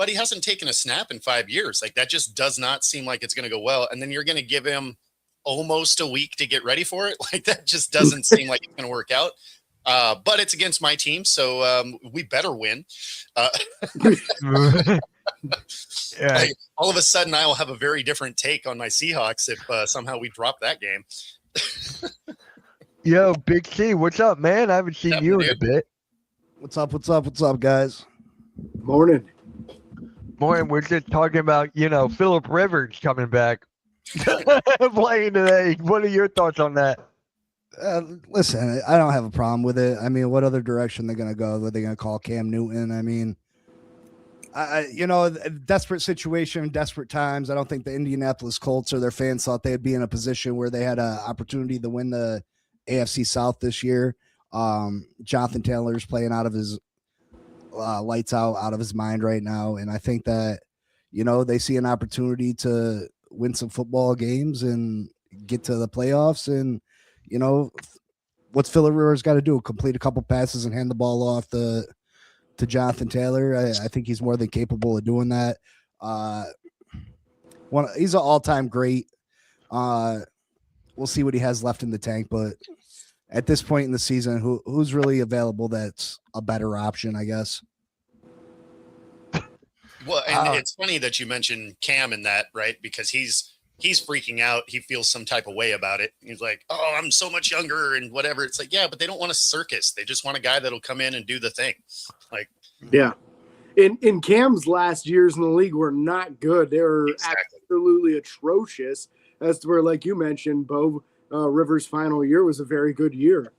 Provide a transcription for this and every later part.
but he hasn't taken a snap in 5 years. Like, that just does not seem like it's going to go well. And then you're going to give him almost a week to get ready for it. Like, that just doesn't seem like it's going to work out. But it's against my team, so we better win. Yeah. Like, all of a sudden, I will have a very different take on my Seahawks if somehow we drop that game. Yo, Big C, what's up, man? I haven't seen you in a bit. What's up, guys? Morning. Morning, we're just talking about, Phillip Rivers coming back. Playing today. What are your thoughts on that? Listen, I don't have a problem with it. I mean, what other direction they're going to go? Are they going to call Cam Newton? I mean, desperate situation, desperate times. I don't think the Indianapolis Colts or their fans thought they'd be in a position where they had an opportunity to win the AFC South this year. Jonathan Taylor's playing out of his lights out of his mind right now. And I think that, they see an opportunity to win some football games and get to the playoffs. And, what's Phillip Rivers got to do? Complete a couple passes and hand the ball off to Jonathan Taylor. I think he's more than capable of doing that. He's an all-time great. We'll see what he has left in the tank, but at this point in the season, who's really available that's a better option, I guess? Well, and it's funny that you mentioned Cam in that, right? Because he's freaking out. He feels some type of way about it. He's like, oh, I'm so much younger and whatever. It's like, yeah, but they don't want a circus. They just want a guy that'll come in and do the thing. Like, yeah. In Cam's last years in the league were not good. They were absolutely atrocious. As to where, like you mentioned, Bo, Rivers' final year was a very good year.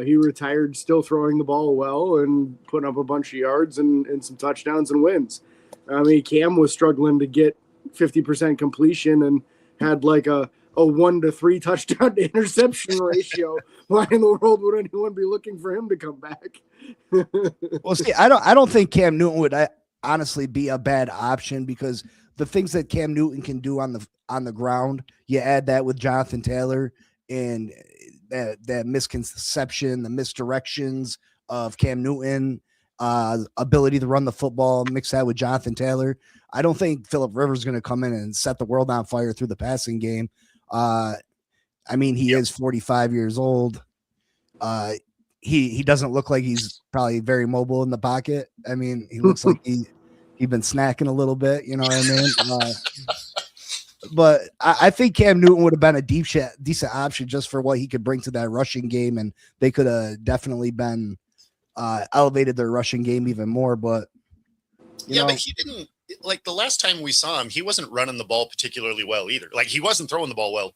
He retired still throwing the ball well and putting up a bunch of yards and some touchdowns and wins. I mean, Cam was struggling to get 50% completion and had like a 1-to-3 touchdown to interception ratio. Why in the world would anyone be looking for him to come back? Well, see, I don't think Cam Newton would honestly be a bad option, because the things that Cam Newton can do on the ground, you add that with Jonathan Taylor and that misconception, the misdirections of Cam Newton, ability to run the football, mix that with Jonathan Taylor. I don't think Phillip Rivers is going to come in and set the world on fire through the passing game. I mean, he is 45 years old. He doesn't look like he's probably very mobile in the pocket. I mean, he looks like he's been snacking a little bit, you know what I mean? But I think Cam Newton would have been a decent option just for what he could bring to that rushing game, and they could have definitely been elevated their rushing game even more. But but he didn't. Like, the last time we saw him, he wasn't running the ball particularly well either. Like, he wasn't throwing the ball well,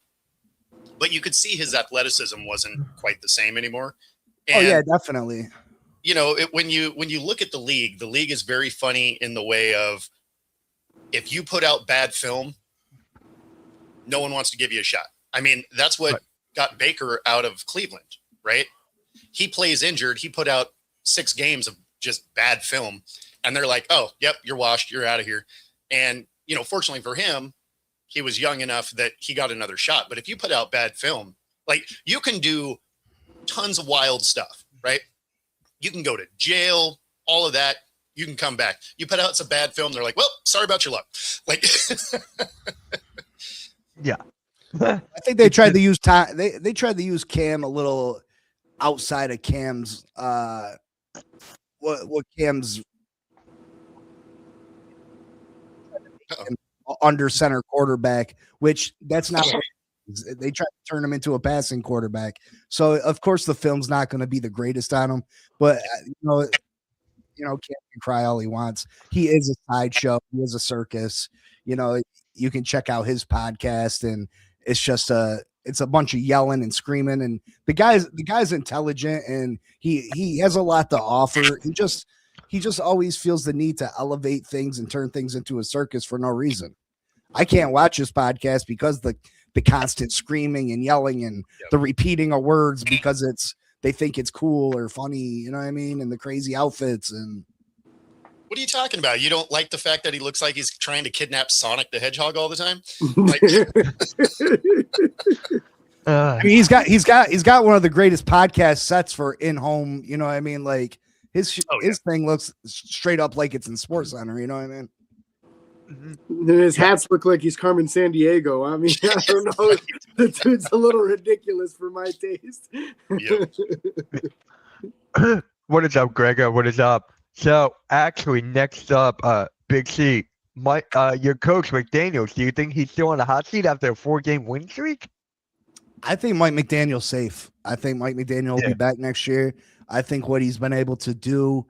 but you could see his athleticism wasn't quite the same anymore. And, yeah, definitely. When you look at the league is very funny in the way of, if you put out bad film, no one wants to give you a shot. I mean, that's what got Baker out of Cleveland, right? He plays injured. He put out 6 games of just bad film. And they're like, oh, yep, you're washed. You're out of here. And, fortunately for him, he was young enough that he got another shot. But if you put out bad film, like, you can do tons of wild stuff, right? You can go to jail, all of that. You can come back. You put out some bad film, they're like, well, sorry about your luck. Like, yeah. I think they tried to use time. They tried to use Cam a little outside of Cam's what Cam's under center quarterback, which that's not what they try to turn him into a passing quarterback. So of course the film's not going to be the greatest on him, but Cam can cry all he wants. He is a sideshow. He is a circus. You can check out his podcast, and it's just it's a bunch of yelling and screaming, and the guy's intelligent, and he has a lot to offer. He just always feels the need to elevate things and turn things into a circus for no reason. I can't watch this podcast because the constant screaming and yelling and the repeating of words because they think it's cool or funny, you know what I mean? And the crazy outfits. And what are you talking about? You don't like the fact that he looks like he's trying to kidnap Sonic the Hedgehog all the time? I mean, he's got one of the greatest podcast sets for in-home, you know what I mean? Like his thing looks straight up like it's in Sports Center, you know what I mean? And his hats look like he's Carmen San Diego. I mean, I don't know. The dude's a little ridiculous for my taste. Yep. What is up, Gregor? What is up? So, actually, next up, Big C, your coach McDaniels. Do you think he's still on the hot seat after a 4-game win streak? I think Mike McDaniel's safe. I think Mike McDaniel will be back next year. I think what he's been able to do,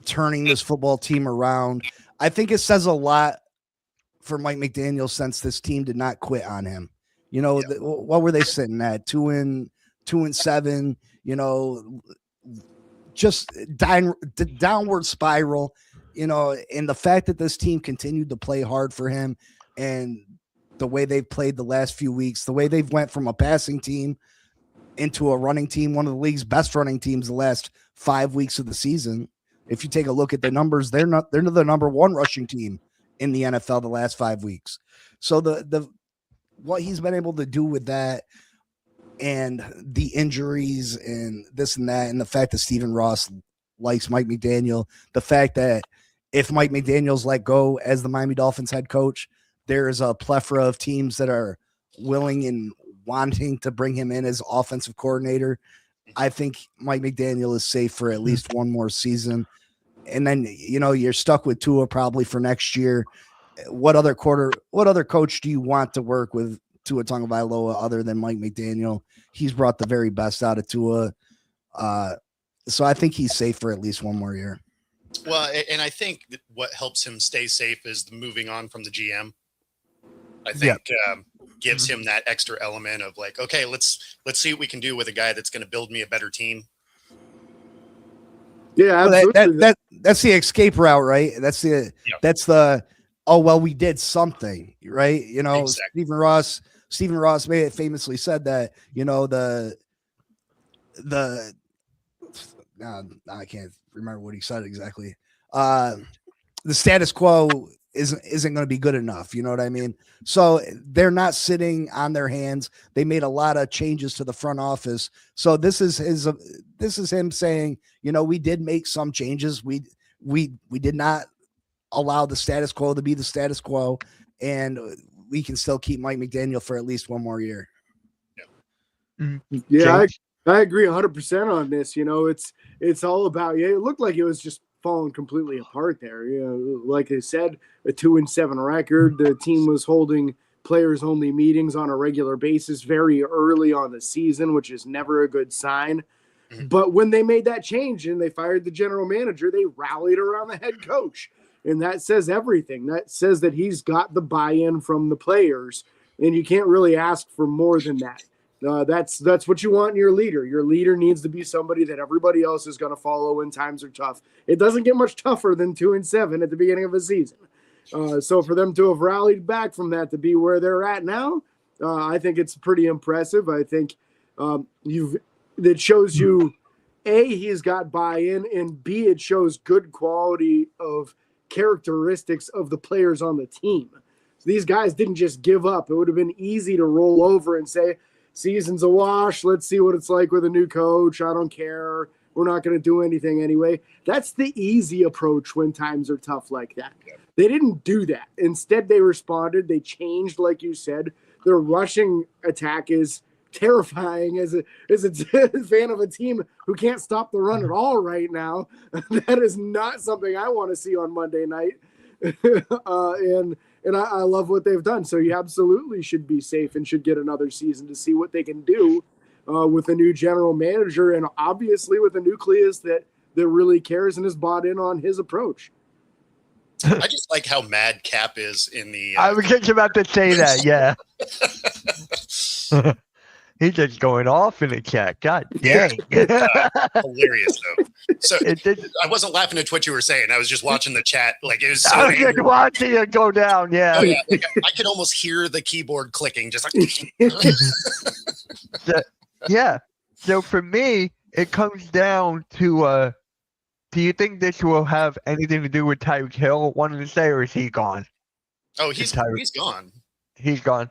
turning this football team around, I think it says a lot for Mike McDaniel since this team did not quit on him. You know, what were they sitting at? 2-7. You know, just downward spiral. You know, and the fact that this team continued to play hard for him, and the way they've played the last few weeks, the way they've went from a passing team into a running team, one of the league's best running teams the last 5 weeks of the season. If you take a look at the numbers, they're the number one rushing team in the NFL the last 5 weeks. So the what he's been able to do with that, and the injuries and this and that, and the fact that Stephen Ross likes Mike McDaniel, the fact that if Mike McDaniel's let go as the Miami Dolphins head coach, there is a plethora of teams that are willing and wanting to bring him in as offensive coordinator. I think Mike McDaniel is safe for at least one more season. And then, you know, you're stuck with Tua probably for next year. What other coach do you want to work with Tua Tagovailoa other than Mike McDaniel? He's brought the very best out of Tua. So I think he's safe for at least one more year. Well, and I think that what helps him stay safe is the moving on from the GM. I think gives him that extra element of like, okay, let's see what we can do with a guy that's going to build me a better team. Yeah, absolutely. That's the escape route, right? That's the oh well, we did something, right? You know, exactly. Stephen Ross famously said that, you know, I can't remember what he said exactly. The status quo isn't going to be good enough. You know what I mean? So they're not sitting on their hands. They made a lot of changes to the front office. So this is him saying, you know, we did make some changes. We did not allow the status quo to be the status quo, and we can still keep Mike McDaniel for at least one more year. Yeah, I agree 100% on this. You know, it's all about, it looked like it was just falling completely apart there. You know, like I said, a 2-7 record. The team was holding players only meetings on a regular basis very early on the season, which is never a good sign. But when they made that change and they fired the general manager, they rallied around the head coach. And that says everything. That says that he's got the buy-in from the players, and you can't really ask for more than that. That's what you want in your leader. Your leader needs to be somebody that everybody else is going to follow when times are tough. It doesn't get much tougher than 2-7 at the beginning of a season. So for them to have rallied back from that to be where they're at now, I think it's pretty impressive. I think that shows you, A, he's got buy-in, and B, it shows good quality of characteristics of the players on the team. So these guys didn't just give up. It would have been easy to roll over and say, season's a wash. Let's see what it's like with a new coach. I don't care. We're not going to do anything anyway. That's the easy approach when times are tough like that. They didn't do that. Instead, they responded. They changed, like you said. Their rushing attack is terrifying as a fan of a team who can't stop the run at all right now. That is not something I want to see on Monday night. And I love what they've done. So you absolutely should be safe and should get another season to see what they can do with a new general manager, and obviously with a nucleus that really cares and is bought in on his approach. I just like how mad Cap is in the. I was just about to say that. Yeah. He's just going off in the chat. God dang. Hilarious, though. So I wasn't laughing at what you were saying. I was just watching the chat. Like, it was so I was just watching it go down. Yeah. Oh, yeah. Like, I could almost hear the keyboard clicking. Just like. Yeah. So for me, it comes down to do you think this will have anything to do with Tyreek Hill wanting to stay, or is he gone? Oh, he's gone. He's gone.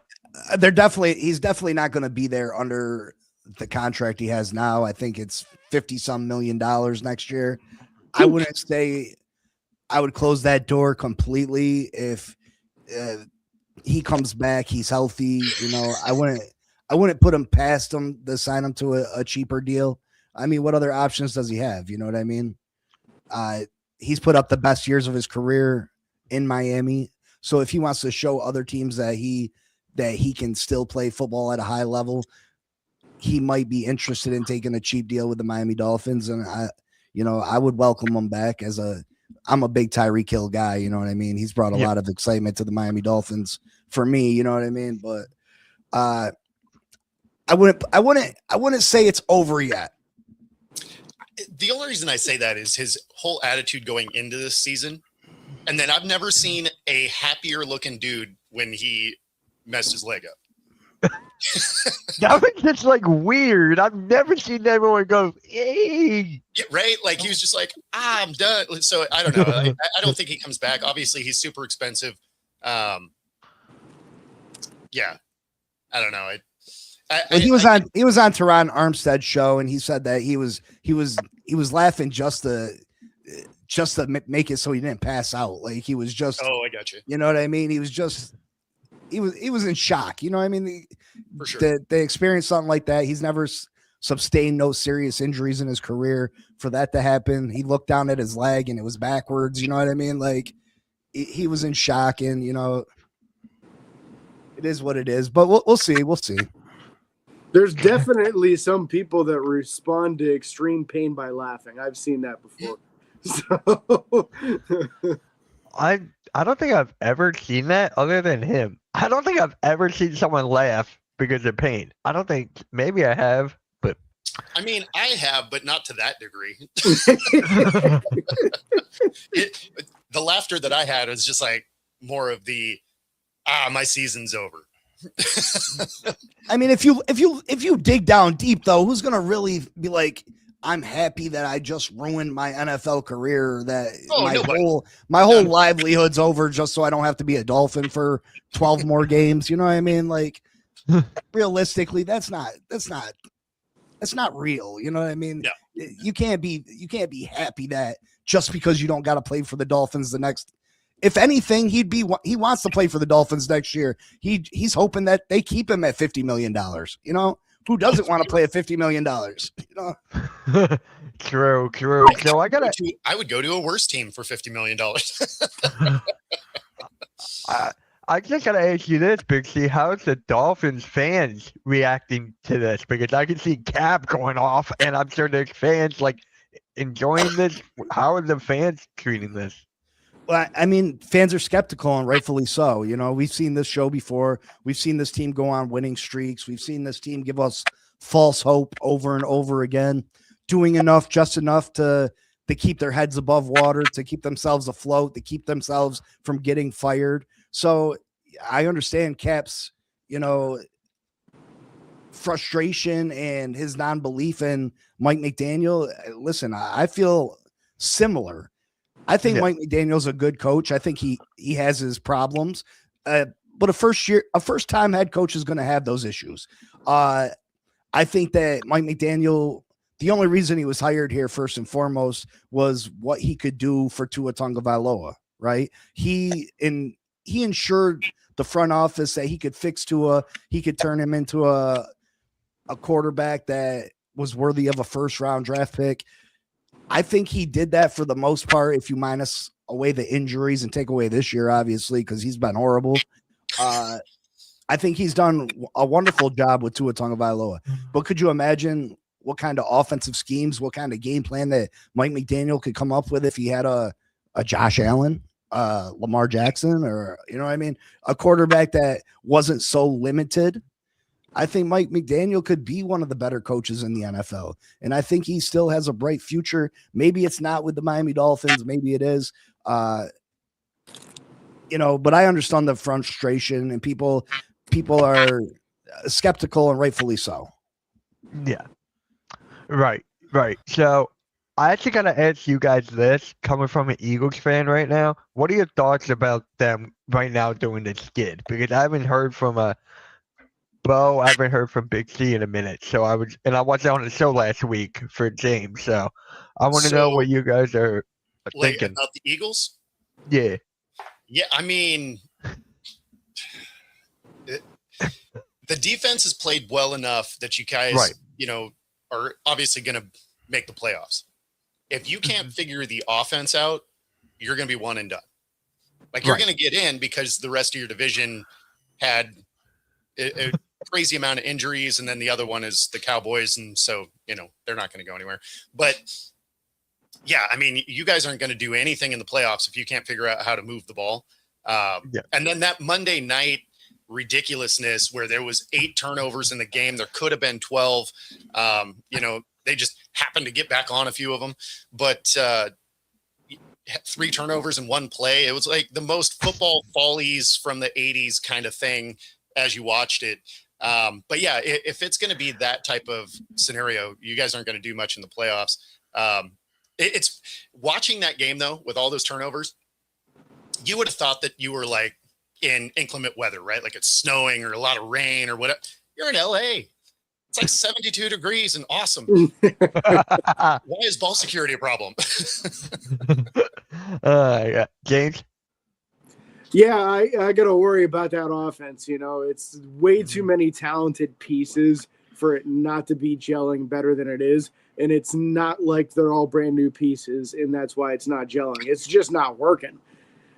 He's definitely not going to be there under the contract he has now. I think it's $50-some million next year. I wouldn't say I would close that door completely if he comes back, he's healthy. You know, I wouldn't put him past him to sign him to a cheaper deal. I mean, what other options does he have? You know what I mean? He's put up the best years of his career in Miami. So if he wants to show other teams that he can still play football at a high level, he might be interested in taking a cheap deal with the Miami Dolphins. And I would welcome him back I'm a big Tyreek Hill guy. You know what I mean? He's brought a lot of excitement to the Miami Dolphins for me. You know what I mean? But I wouldn't say it's over yet. The only reason I say that is his whole attitude going into this season. And then I've never seen a happier looking dude when he messed his leg up. That was just like weird. I've never seen everyone go, hey. Yeah, right? Like he was just like, I'm done. So I don't know. I don't think he comes back. Obviously, he's super expensive. Yeah, I don't know. He was on Teron Armstead's show, and he said that he was laughing just to make it so he didn't pass out. Like he was just. Oh, I got you. You know what I mean? He was just. He was in shock. You know what I mean? For sure. They experienced something like that. He's never sustained no serious injuries in his career. For that to happen, he looked down at his leg and it was backwards. You know what I mean? Like he was in shock, and it is what it is. But we'll see. We'll see. There's definitely some people that respond to extreme pain by laughing. I've seen that before. So I don't think I've ever seen that other than him. I don't think I've ever seen someone laugh because of pain. I don't think, maybe I have, but. I mean, I have, but not to that degree. The laughter that I had was just like more of the, my season's over. I mean, if you dig down deep though, who's going to really be like, I'm happy that I just ruined my NFL career, that my whole livelihood's over just so I don't have to be a Dolphin for 12 more games. You know what I mean? Like realistically, that's not real. You know what I mean? No. You can't be happy that just because you don't got to play for the Dolphins the next. If anything, he wants to play for the Dolphins next year. He's hoping that they keep him at $50 million. You know? Who doesn't want to play at $50 million? You know? True. So I would go to a worse team for $50 million. I just gotta ask you this, Big C. How's the Dolphins fans reacting to this? Because I can see Cap going off, and I'm sure there's fans like enjoying this. How are the fans treating this? Well, I mean, fans are skeptical, and rightfully so. You know, we've seen this show before. We've seen this team go on winning streaks. We've seen this team give us false hope over and over again, doing just enough to keep their heads above water, to keep themselves afloat, to keep themselves from getting fired. So I understand Cap's, frustration and his non-belief in Mike McDaniel. Listen, I feel similar. I think Mike McDaniel's a good coach. I think he has his problems, but a first-time head coach is going to have those issues. I think that Mike McDaniel, the only reason he was hired here first and foremost was what he could do for Tua Tagovailoa, right? He ensured the front office that he could fix Tua. He could turn him into a quarterback that was worthy of a first-round draft pick. I think he did that for the most part, if you minus away the injuries and take away this year, obviously, because he's been horrible. I think he's done a wonderful job with Tua Tagovailoa. But could you imagine what kind of offensive schemes, what kind of game plan that Mike McDaniel could come up with if he had a Josh Allen, Lamar Jackson, or, you know what I mean, a quarterback that wasn't so limited? I think Mike McDaniel could be one of the better coaches in the NFL. And I think he still has a bright future. Maybe it's not with the Miami Dolphins. Maybe it is. But I understand the frustration, and people are skeptical, and rightfully so. Yeah. Right. So I actually got to ask you guys this, coming from an Eagles fan right now. What are your thoughts about them right now doing this skid? Because I haven't heard from Bo, I haven't heard from Big C in a minute. So I watched on the show last week for James. So I want to know what you guys are thinking about the Eagles. Yeah. Yeah, I mean, the defense has played well enough that you guys, Right. are obviously going to make the playoffs. If you can't figure the offense out, you're going to be one and done. Like, you're Right. going to get in because the rest of your division had a crazy amount of injuries, and then the other one is the Cowboys, and so they're not going to go anywhere. But yeah, I mean, you guys aren't going to do anything in the playoffs if you can't figure out how to move the ball. Yeah. And then that Monday night ridiculousness where there was 8 turnovers in the game, there could have been 12. They just happened to get back on a few of them, but 3 turnovers in one play. It was like the most football follies from the 80s kind of thing as you watched it. But yeah, if it's going to be that type of scenario, you guys aren't going to do much in the playoffs. It's watching that game though, with all those turnovers, you would have thought that you were like in inclement weather, right? Like it's snowing or a lot of rain or whatever. You're in LA. It's like 72 degrees and awesome. Why is ball security a problem? Yeah. James? Yeah, I got to worry about that offense. It's way too many talented pieces for it not to be gelling better than it is. And it's not like they're all brand new pieces, and that's why it's not gelling. It's just not working.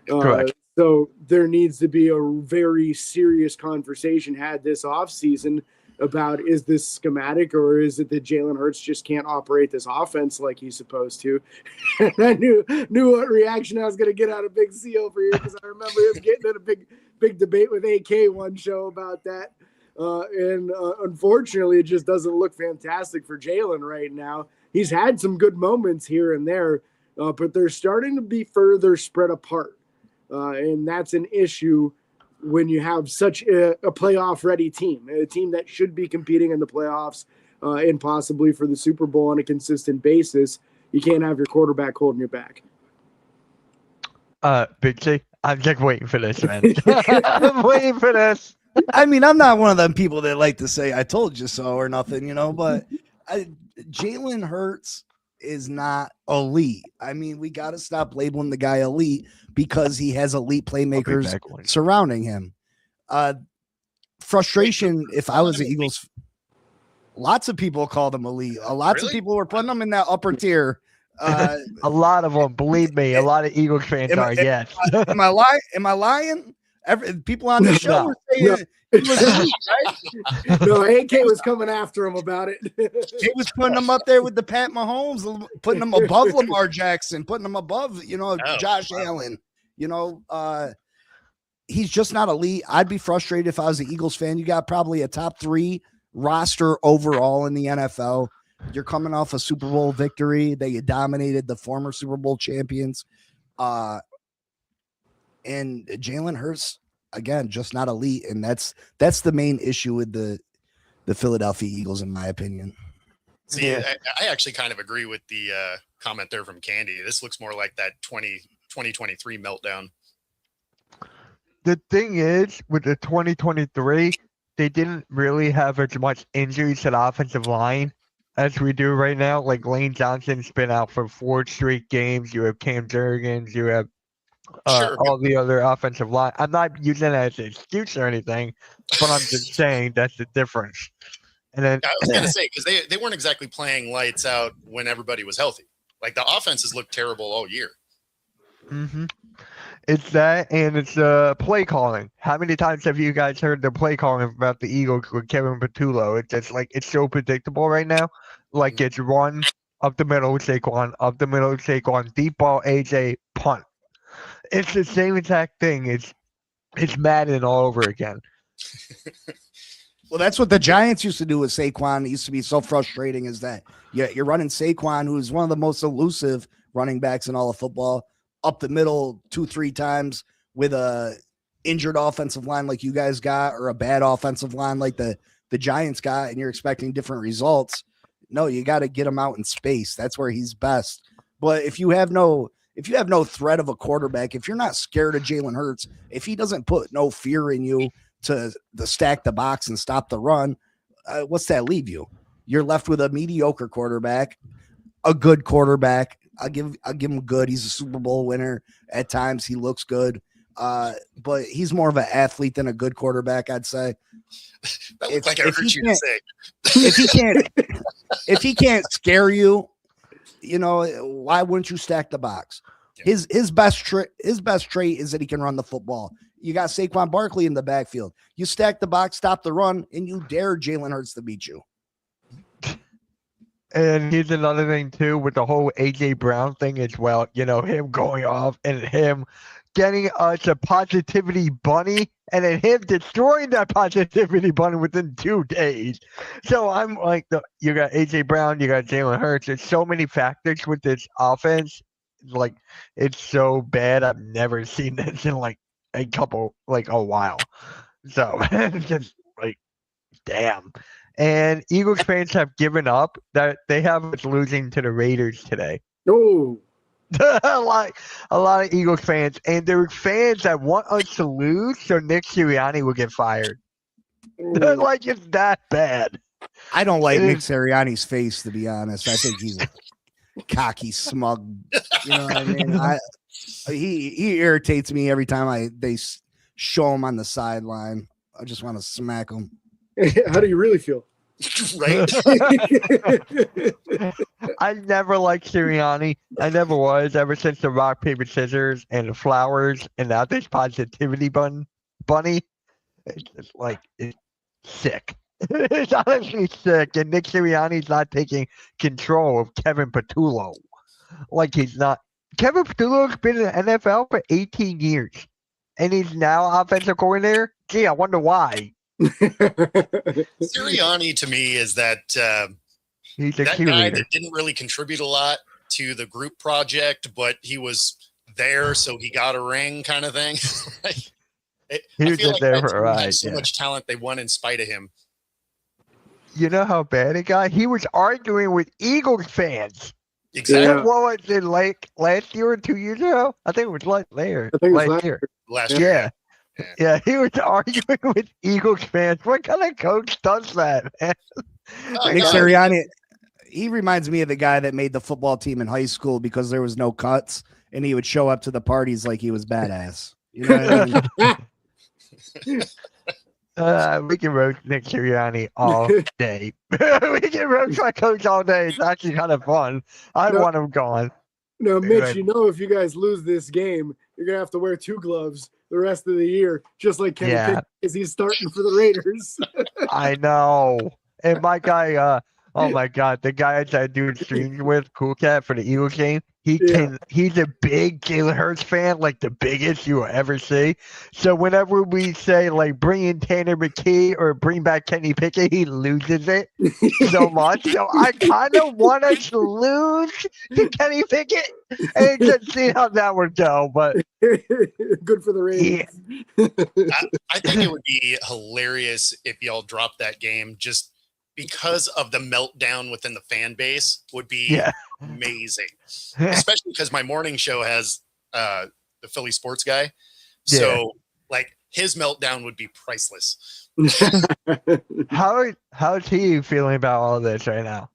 Correct. So there needs to be a very serious conversation had this offseason about, is this schematic, or is it that Jalen Hurts just can't operate this offense like he's supposed to? And I knew what reaction I was going to get out of Big C over here, because I remember him getting in a big debate with AK one show about that. And unfortunately, it just doesn't look fantastic for Jalen right now. He's had some good moments here and there, but they're starting to be further spread apart. And that's an issue when you have such a playoff-ready team, a team that should be competing in the playoffs and possibly for the Super Bowl on a consistent basis. You can't have your quarterback holding your back. Big C, I'm just waiting for this, man. I'm waiting for this. I mean, I'm not one of them people that like to say "I told you so" or nothing, but Jalen Hurts is not elite. I mean, we got to stop labeling the guy elite because he has elite playmakers surrounding him. Frustration. If I was the Eagles, lots of people called him elite. Lots of people were putting him in that upper tier. A lot of them, believe me, a lot of Eagles fans are. Yes. Am I lying? Am I lying? People on the show were saying he was elite, right? No, AK was coming after him about it. He was putting him up there with the Pat Mahomes, putting him above Lamar Jackson, putting him above, Josh Allen. He's just not elite. I'd be frustrated if I was an Eagles fan. You got probably a top 3 roster overall in the NFL. You're coming off a Super Bowl victory. They dominated the former Super Bowl champions. And Jalen Hurts, again, just not elite. And that's the main issue with the Philadelphia Eagles, in my opinion. See, I actually kind of agree with the comment there from Candy. This looks more like that 2023 meltdown. The thing is, with the 2023, they didn't really have as much injuries to the offensive line as we do right now. Like Lane Johnson's been out for 4 straight games. You have Cam Jurgens. You have all the other offensive line. I'm not using that as an excuse or anything, but I'm just saying that's the difference. And then I was going to say, because they weren't exactly playing lights out when everybody was healthy. Like the offenses looked terrible all year. Mm-hmm. It's that, and it's play calling. How many times have you guys heard the play calling about the Eagles with Kevin Patullo? It's just like, it's so predictable right now. Like it's run up the middle, Saquon, deep ball, AJ, punt. It's the same exact thing. It's Madden all over again. Well, that's what the Giants used to do with Saquon. It used to be so frustrating, is that you're running Saquon, who's one of the most elusive running backs in all of football, up the middle 2-3 times with a injured offensive line like you guys got, or a bad offensive line like the Giants got, and you're expecting different results. No, you got to get him out in space. That's where he's best. But if you have no threat of a quarterback, if you're not scared of Jalen Hurts, if he doesn't put no fear in you to stack the box and stop the run, what's that leave you? You're left with a mediocre quarterback a good quarterback. I'll give him good. He's a Super Bowl winner. At times he looks good. But he's more of an athlete than a good quarterback, I'd say. That looked like I heard you say. If he can't scare you, why wouldn't you stack the box? Yeah. His best trait is that he can run the football. You got Saquon Barkley in the backfield. You stack the box, stop the run, and you dare Jalen Hurts to beat you. And here's another thing too with the whole AJ Brown thing as well. Him going off and him getting us a positivity bunny, and then him destroying that positivity bunny within 2 days. So I'm like, you got AJ Brown, you got Jalen Hurts. There's so many factors with this offense. Like, it's so bad. I've never seen this in like a while. So it's just like, damn. And Eagles fans have given up. That they have us losing to the Raiders today. Oh. Like a lot of Eagles fans, and there are fans that want us to lose so Nick Sirianni will get fired. Like, it's that bad. I don't like Nick Sirianni's face, to be honest. I think he's a cocky, smug. You know what I mean? He irritates me every time they show him on the sideline. I just want to smack him. How do you really feel? Right? I never liked Sirianni. I never was, ever since the rock, paper, scissors and the flowers, and now this positivity bunny. It's just like, it's sick. It's honestly sick. And Nick Sirianni's not taking control of Kevin Patullo. Like, he's not. Kevin Patullo's been in the NFL for 18 years. And he's now offensive coordinator? Gee, I wonder why. Sirianni to me is that he's a that cheerleader. guy that didn't really contribute a lot to the group project, but he was there, so he got a ring, kind of thing. I feel like that team had so much talent, they won in spite of him. You know how bad it got? He was arguing with Eagles fans. Exactly. Yeah. What was it, like last year or 2 years ago? I think it was last year. Last year. Yeah, he was arguing with Eagles fans. What kind of coach does that, man? Nick Sirianni, he reminds me of the guy that made the football team in high school because there was no cuts, and he would show up to the parties like he was badass. You know what I mean? We can roast Nick Sirianni all day. We can roast my coach all day. It's actually kind of fun. I want him gone. No, Mitch, if you guys lose this game, you're going to have to wear 2 gloves the rest of the year, just like Kenny Pickett, because he's starting for the Raiders. I know. And my guy, oh my God, the guy that I do streams with, Cool Cat, for the Eagles game, he's a big Jalen Hurts fan, like the biggest you will ever see. So whenever we say, like, bring in Tanner McKee or bring back Kenny Pickett, he loses it so much. So I kind of want us to lose to Kenny Pickett and just see how that would go. But good for the Raiders. Yeah. I think it would be hilarious if y'all dropped that game just because of the meltdown within the fan base would be amazing. Especially because my morning show has the Philly sports guy. So like his meltdown would be priceless. How's he feeling about all of this right now?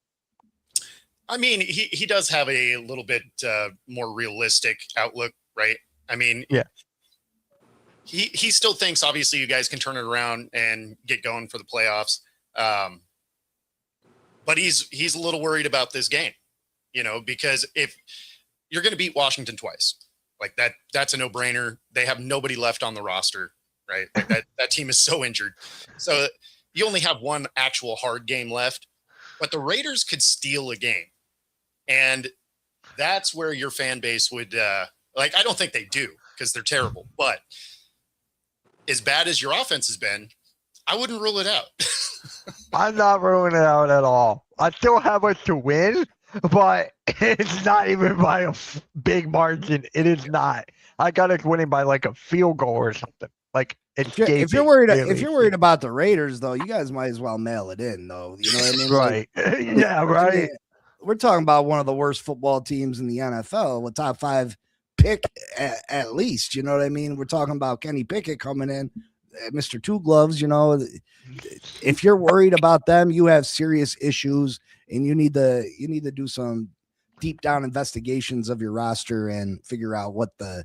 I mean, he does have a little bit more realistic outlook, right? I mean, he still thinks obviously you guys can turn it around and get going for the playoffs. But he's a little worried about this game, because if you're going to beat Washington twice, like that's a no-brainer. They have nobody left on the roster, right? Like that team is so injured. So you only have one actual hard game left, but the Raiders could steal a game. And that's where your fan base would I don't think they do because they're terrible, but as bad as your offense has been, I wouldn't rule it out. I'm not ruling it out at all. I still have us to win, but it's not even by a big margin. It is not. I got us winning by like a field goal or something. Like if you're worried about the Raiders, though, you guys might as well mail it in, though. You know what I mean? Right? Yeah, right. I mean, we're talking about one of the worst football teams in the NFL, with top 5 pick at least. You know what I mean? We're talking about Kenny Pickett coming in. Mr. Two Gloves, if you're worried about them, you have serious issues, and you need to do some deep down investigations of your roster and figure out what the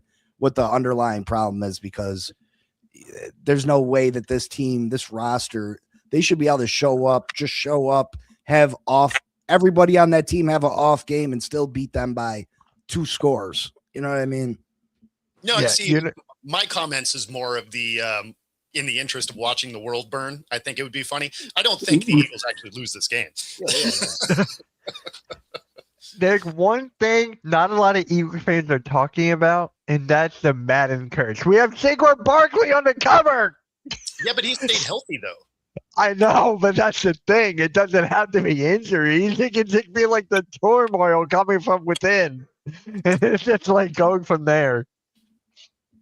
underlying problem is, because there's no way that this team, this roster, they should be able to show up, have off, everybody on that team have an off game and still beat them by 2 scores. You know what I mean? No, Yeah, see, my comments is more of the in the interest of watching the world burn. I think it would be funny. I don't think the Eagles actually lose this game. Yeah. There's one thing not a lot of Eagles fans are talking about, and that's the Madden curse. We have Saquon Barkley on the cover. Yeah, but he stayed healthy though. I know, but that's the thing. It doesn't have to be injuries. It can just be like the turmoil coming from within. It's just like going from there.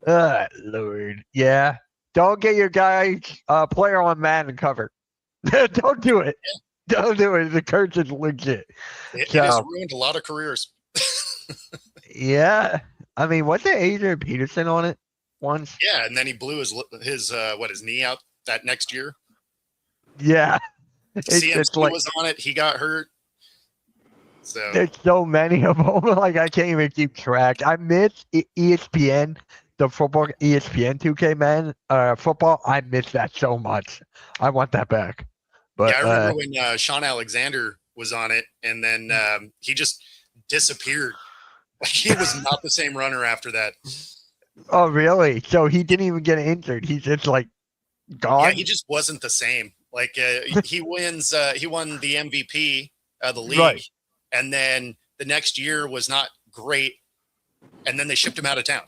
Lord. Yeah. Don't get your guy player on Madden cover. Don't do it. Don't do it. The curse is legit. It has ruined a lot of careers. Yeah. I mean, wasn't Adrian Peterson on it once? Yeah, and then he blew his knee out that next year. Yeah. CMC like, was on it. He got hurt. So there's so many of them. Like, I can't even keep track. I miss ESPN, the football ESPN 2K man football. I miss that so much. I want that back. But yeah, I remember when Sean Alexander was on it, and then he just disappeared. Like, he was not the same runner after that. Oh, really? So he didn't even get injured. He's just like gone. Yeah, he just wasn't the same. Like he won the MVP of the league, Right. And then the next year was not great, and then they shipped him out of town.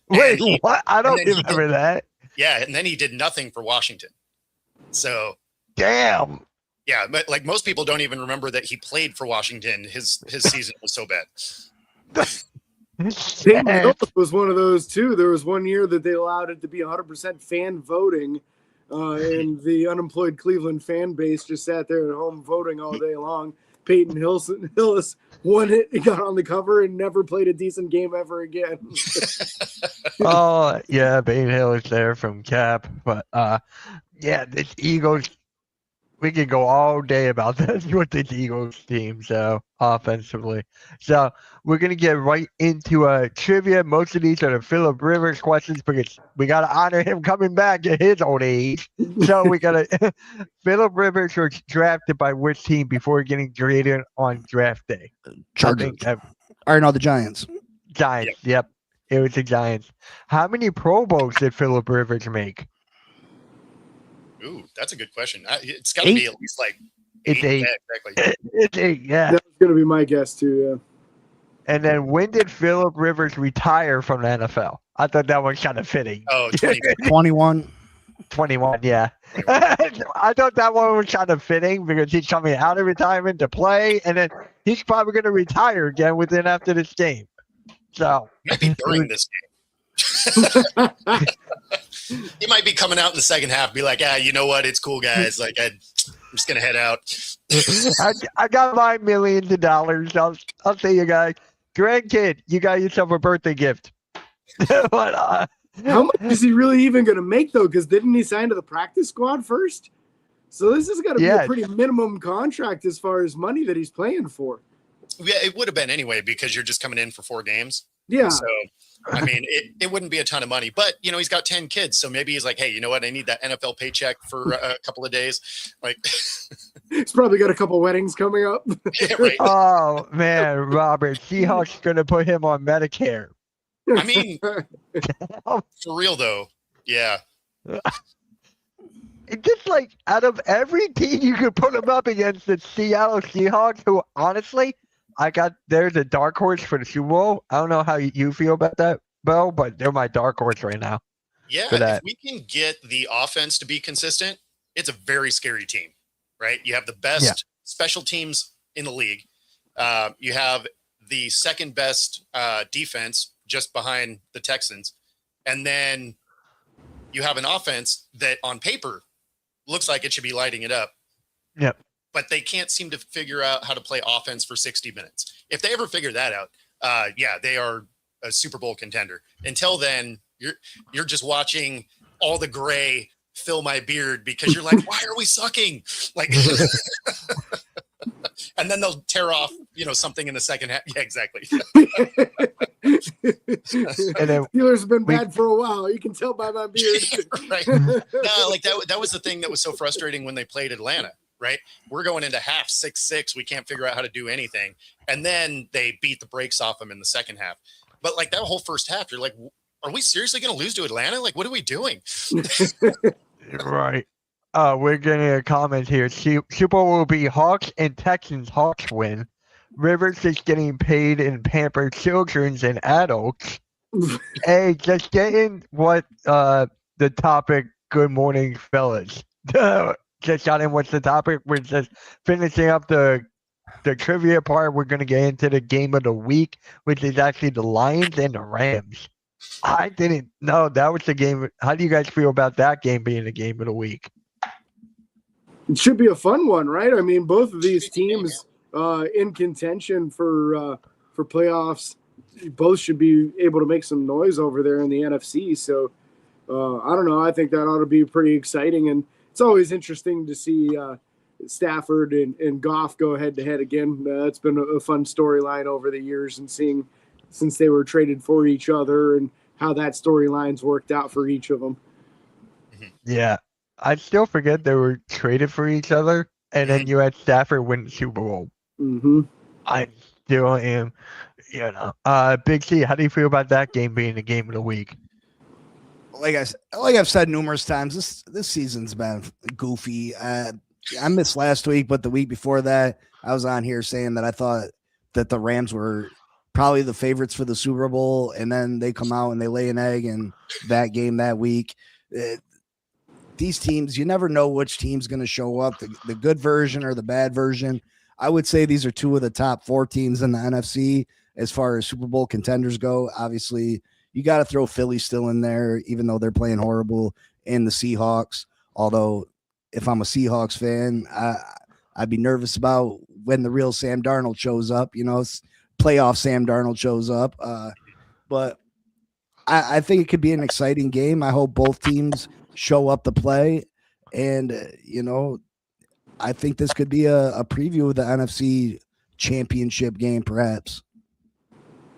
Wait, what? I don't remember that. Yeah, and then he did nothing for Washington. So damn. Yeah, but like most people don't even remember that he played for Washington. His season was so bad. Peyton Hillis was one of those too. There was one year that they allowed it to be 100% fan voting, and the unemployed Cleveland fan base just sat there at home voting all day long. Peyton Hillis won it, he got on the cover, and never played a decent game ever again. Oh yeah, Peyton Hillis there from Cap, but yeah, this Eagles. We could go all day about this with this Eagles team, so offensively. So we're gonna get right into trivia. Most of these are the Phillip Rivers questions because we gotta honor him coming back at his old age. So we gotta. Phillip Rivers was drafted by which team before getting graded on draft day? Chargers. Or no, the Giants. Giants. Yep, it was the Giants. How many Pro Bowls did Phillip Rivers make? Ooh, that's a good question. It's got to be at least like It's 8. Yeah, exactly. It's 8. Yeah. That's going to be my guess too. Yeah. And then when did Phillip Rivers retire from the NFL? I thought that was kind of fitting. Oh, 21. 21, yeah. I thought that one was kind of fitting because he's coming out of retirement to play, and then he's probably going to retire again within after this game. So might be during this game. He might be coming out in the second half, be like, you know what? It's cool, guys. Like, I'm just going to head out. I got my millions of dollars. I'll see you guys. Grandkid, you got yourself a birthday gift. But, how much is he really even going to make, though? Because didn't he sign to the practice squad first? So this has got to be a pretty minimum contract as far as money that he's playing for. Yeah, it would have been anyway because you're just coming in for 4 games. Yeah. So, I mean, it wouldn't be a ton of money. But, you know, he's got 10 kids. So maybe he's like, hey, you know what? I need that NFL paycheck for a couple of days. Like, he's probably got a couple weddings coming up. Yeah, right. Oh, man, Robert. Seahawks going to put him on Medicare. I mean, for real, though. Yeah. It's just like out of every team you could put him up against the Seattle Seahawks, who honestly, they're the dark horse for the Super Bowl. I don't know how you feel about that, Bo, but they're my dark horse right now. Yeah, if we can get the offense to be consistent, it's a very scary team, right? You have the best special teams in the league. You have the second best defense just behind the Texans. And then you have an offense that on paper looks like it should be lighting it up. Yep. But they can't seem to figure out how to play offense for 60 minutes. If they ever figure that out, they are a Super Bowl contender. Until then, you're just watching all the gray fill my beard because you're like, why are we sucking? Like, and then they'll tear off, something in the second half. Yeah, exactly. And then Steelers have been bad for a while. You can tell by my beard. Right. No, like that was the thing that was so frustrating when they played Atlanta, right? We're going into half 6-6. We can't figure out how to do anything. And then they beat the brakes off them in the second half. But like that whole first half, you're like, are we seriously going to lose to Atlanta? Like, what are we doing? right. We're getting a comment here. Super Bowl will be Hawks and Texans. Hawks win. Rivers is getting paid in pampered children's and adults. Hey, just getting what the topic. Good morning, fellas. Just got in what's the topic. We're just finishing up the trivia part. We're gonna get into the game of the week, which is actually the Lions and the Rams. I didn't know that was the game. How do you guys feel about that game being the game of the week? It should be a fun one, right? I mean, both of these teams in contention for playoffs. Both should be able to make some noise over there in the NFC. So I don't know. I think that ought to be pretty exciting, and it's always interesting to see Stafford and Goff go head to head again. It's been a fun storyline over the years, and seeing since they were traded for each other and how that storyline's worked out for each of them. Yeah, I still forget they were traded for each other, and then you had Stafford win the Super Bowl. Mm-hmm. I still am, Big C. How do you feel about that game being the game of the week? Like I've said numerous times, this season's been goofy. I missed last week, but the week before that, I was on here saying that I thought that the Rams were probably the favorites for the Super Bowl, and then they come out and they lay an egg in that game that week. These teams, you never know which team's going to show up, the good version or the bad version. I would say these are two of the top 4 teams in the NFC as far as Super Bowl contenders go. Obviously, you got to throw Philly still in there, even though they're playing horrible, and the Seahawks. Although, if I'm a Seahawks fan, I'd be nervous about when the real Sam Darnold shows up. Playoff Sam Darnold shows up. But I think it could be an exciting game. I hope both teams show up to play. And, I think this could be a preview of the NFC championship game, perhaps.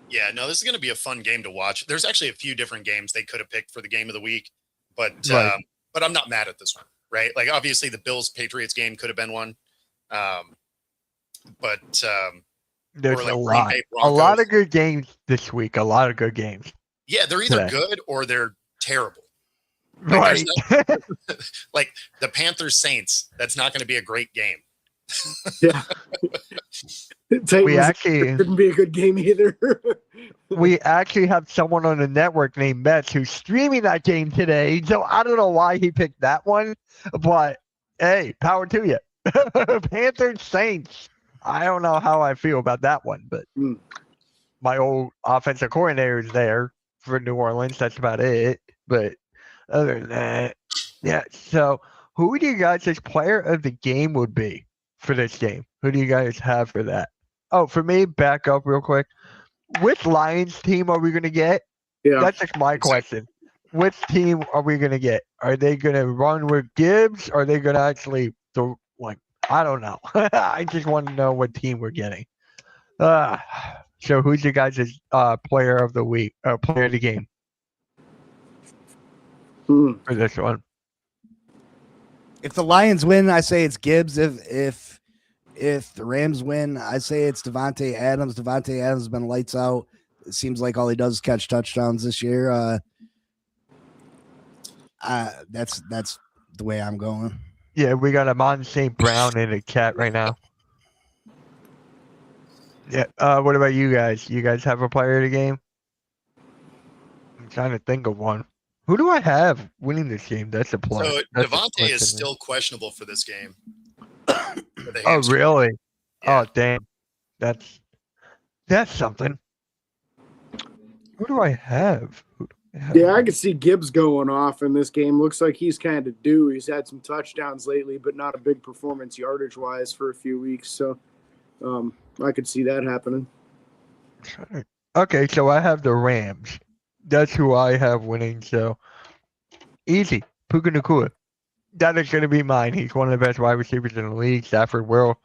Yeah, no, this is going to be a fun game to watch. There's actually a few different games they could have picked for the game of the week, but I'm not mad at this one, right? Like, obviously, the Bills-Patriots game could have been one, but there's a lot of good games this week. A lot of good games. Yeah, they're either good or they're terrible. Right. Like the Panthers Saints, that's not going to be a great game. Yeah. We actually couldn't be a good game either. We actually have someone on the network named Metz who's streaming that game today. So I don't know why he picked that one, but hey, power to you. Panthers Saints. I don't know how I feel about that one, but my old offensive coordinator is there for New Orleans. That's about it. But other than that, yeah. So who do you guys' player of the game would be for this game? Who do you guys have for that? Oh, for me, back up real quick. Which Lions team are we going to get? Yeah. That's just my question. Which team are we going to get? Are they going to run with Gibbs? Or are they going to actually throw, I don't know. I just want to know what team we're getting. So who's your guys' player of the week, player of the game for this one? If the Lions win, I say it's Gibbs. If the Rams win, I say it's Devontae Adams. Devontae Adams has been lights out. It seems like all he does is catch touchdowns this year. That's the way I'm going. Yeah, we got Amon St. Brown in a cat right now. Yeah. What about you guys? You guys have a player of the game? I'm trying to think of one. Who do I have winning this game? That's a play. So Devontae is still questionable for this game. Oh, really? Yeah. Oh, damn. That's something. Who do I have? Yeah, I could see Gibbs going off in this game. Looks like he's kind of due. He's had some touchdowns lately, but not a big performance yardage-wise for a few weeks. So I could see that happening. Okay, so I have the Rams. That's who I have winning. So easy. Puka Nacua. That is going to be mine. He's one of the best wide receivers in the league. Stafford will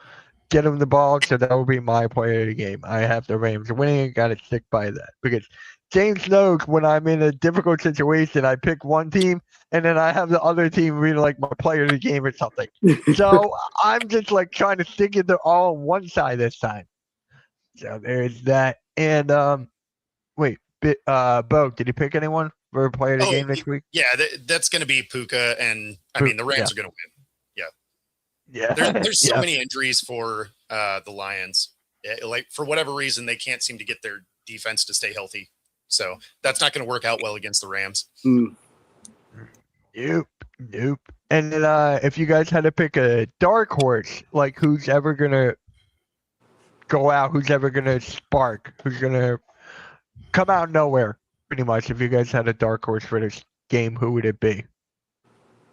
get him the ball, so that will be my player of the game. I have the Rams winning and got to stick by that because James knows when I'm in a difficult situation, I pick one team and then I have the other team read like my player of the game or something. So I'm just like trying to stick it all on one side this time. So there's that. And wait, Bo, did you pick anyone for a player of the game this week? Yeah, that's going to be Puka, and I mean the Rams are going to win. Yeah, There's so many injuries for the Lions. Like for whatever reason, they can't seem to get their defense to stay healthy. So that's not going to work out well against the Rams. Mm. Nope. And then if you guys had to pick a dark horse, like who's ever gonna go out, who's ever gonna spark, who's gonna come out of nowhere, pretty much. If you guys had a dark horse for this game, who would it be?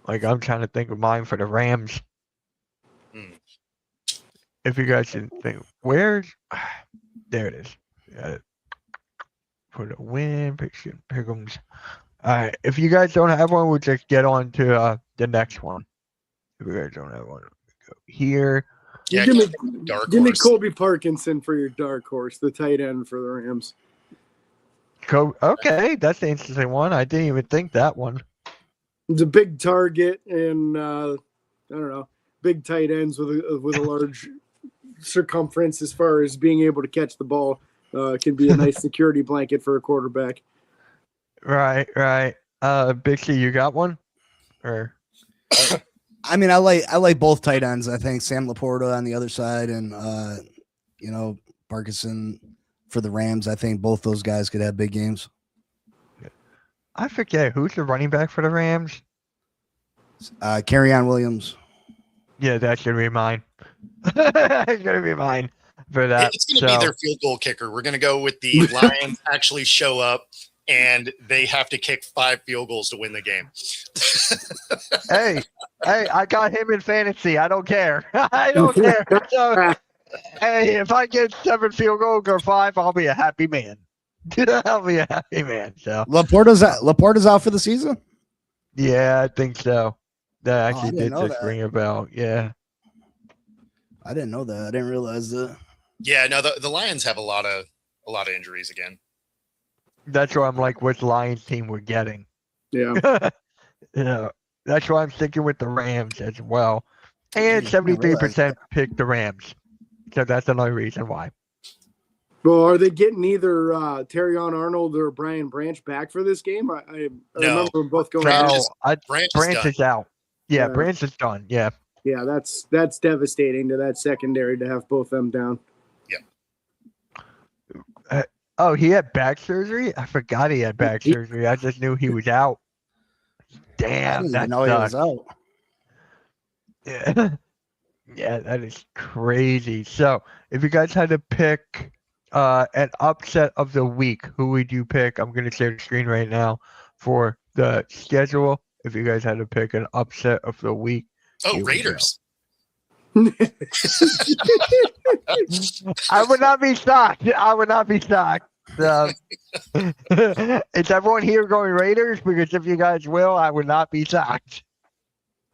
Like I'm trying to think of mine for the Rams. If you guys can think, where's there it is. For the win, pick'ems. All right. If you guys don't have one, we'll just get on to the next one. If you guys don't have one, go here. Yeah, give me Colby Parkinson for your dark horse, the tight end for the Rams. Okay, that's the interesting one. I didn't even think that one. It's a big target, and I don't know, big tight ends with a large circumference as far as being able to catch the ball can be a nice security blanket for a quarterback. Right. Big C, you got one? Or I mean, I like both tight ends. I think Sam Laporta on the other side, and Parkinson for the Rams. I think both those guys could have big games. I forget who's the running back for the Rams. Kerryon Williams. Yeah, that should be mine. It's gonna be mine for that. It's going to be their field goal kicker. We're going to go with the Lions actually show up and they have to kick 5 field goals to win the game. Hey, I got him in fantasy. I don't care. I don't care. So, hey, if I get 7 field goals or 5, I'll be a happy man. I'll be a happy man. So Laporta's out for the season? Yeah, I think so. That I actually didn't did know just that. ring a bell. Yeah. I didn't know that. I didn't realize that. Yeah, no, the Lions have a lot of injuries again. That's why I'm like, which Lions team we're getting. Yeah. Yeah. That's why I'm sticking with the Rams as well. And 73% picked the Rams. So that's another reason why. Well, are they getting either Terrion Arnold or Brian Branch back for this game? I remember them both going. Branch is out. Yeah, Yeah. Branch is done. Yeah. Yeah, that's devastating to that secondary to have both them down. Oh, he had back surgery? I forgot he had back surgery. I just knew he was out. I Damn, didn't that even know he was sucks. out. Yeah. Yeah, that is crazy. So, if you guys had to pick an upset of the week, who would you pick? I'm going to share the screen right now for the schedule. If you guys had to pick an upset of the week. Oh, Here we Raiders. I would not be shocked. I would not be shocked. Is everyone here going Raiders? Because if you guys will, I would not be shocked.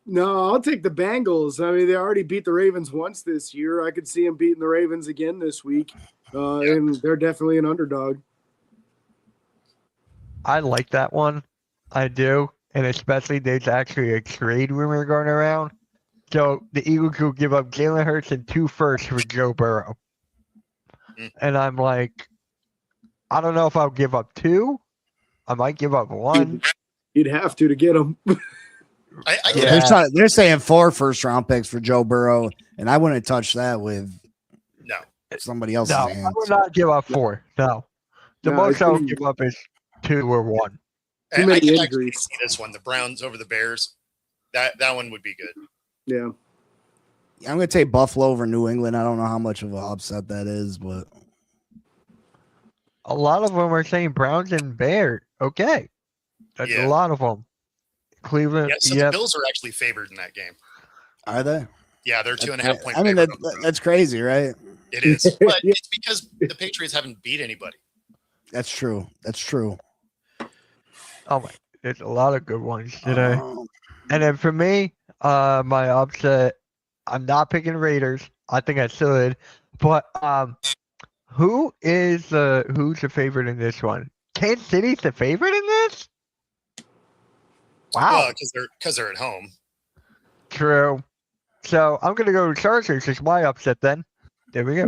No, I'll take the Bengals. I mean, they already beat the Ravens once this year. I could see them beating the Ravens again this week, and they're definitely an underdog. I like that one. I do. And especially there's actually a trade rumor going around. So the Eagles will give up Jalen Hurts and 2 firsts for Joe Burrow. And I'm like, I don't know if I'll give up 2. I might give up 1. You'd have to get them. They're saying 4 first-round picks for Joe Burrow, and I wouldn't touch that with somebody else's hands. I would not give up 4. No. The most I would give up is 2 or 1. I can actually see this one, the Browns over the Bears. That one would be good. Yeah. I'm going to take Buffalo over New England. I don't know how much of an upset that is, but a lot of them are saying Browns and Bears. Okay. That's a lot of them. Cleveland. Yeah, so the Bills are actually favored in that game. Are they? Yeah, they're 2.5 points. I mean, that's crazy, right? It is. But it's because the Patriots haven't beat anybody. That's true. That's true. Oh my, there's a lot of good ones today. And then for me, my upset, I'm not picking Raiders. I think I should. But who's the favorite in this one? Kansas City's the favorite in this? Wow. Well, because they're at home. True. So I'm gonna go to Chargers as my upset then. There we go.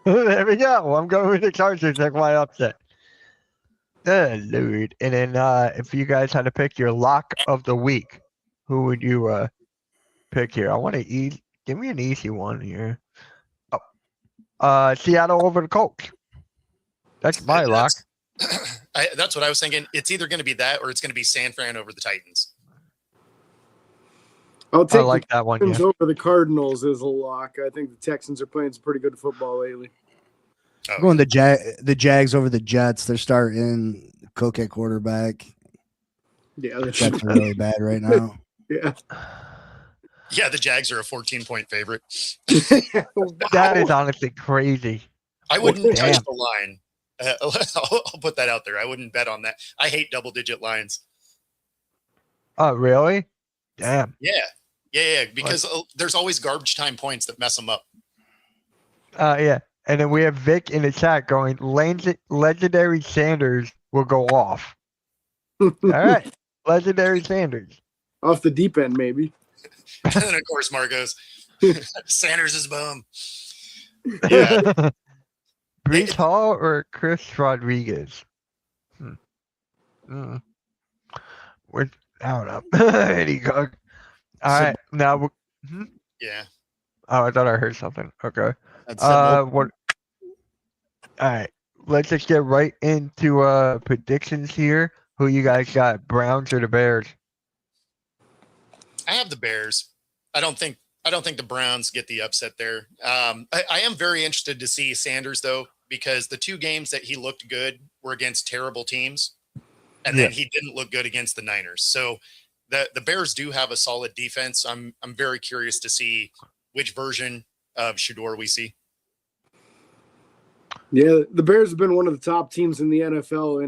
There we go. I'm going with the Chargers as my upset. Good Lord. And then if you guys had to pick your lock of the week, who would you pick here? I want to give me an easy one here. Oh. Seattle over the Colts. That's my lock. That's what I was thinking. It's either going to be that or it's going to be San Fran over the Titans. I'll take I like that one. Texans Yeah. over the Cardinals as a lock. I think the Texans are playing some pretty good football lately. Oh, Going the Jags over the Jets. They're starting Cook at quarterback. Yeah, Jets are really bad right now. yeah. yeah, the Jags are a 14-point favorite. That is honestly crazy. I wouldn't touch Damn. the line. I'll put that out there. I wouldn't bet on that. I hate double-digit lines. Oh, really? Damn. Yeah, because there's always garbage time points that mess them up. Yeah. And then we have Vic in the chat going, Legendary Sanders will go off. All right. Legendary Sanders. Off the deep end, maybe. And then, of course, Mark goes, Sanders is bum. Yeah. Brees Hall or Chris Rodriguez? I don't know. Eddie Cook. All right. Now, Yeah. oh, I thought I heard something. Okay. That's What? All right. Let's just get right into predictions here. Who you guys got? Browns or the Bears? I have the Bears. I don't think the Browns get the upset there. I am very interested to see Sanders though, because the two games that he looked good were against terrible teams, and then he didn't look good against the Niners. So the Bears do have a solid defense. I'm very curious to see which version of Shador we see. Yeah, the Bears have been one of the top teams in the NFL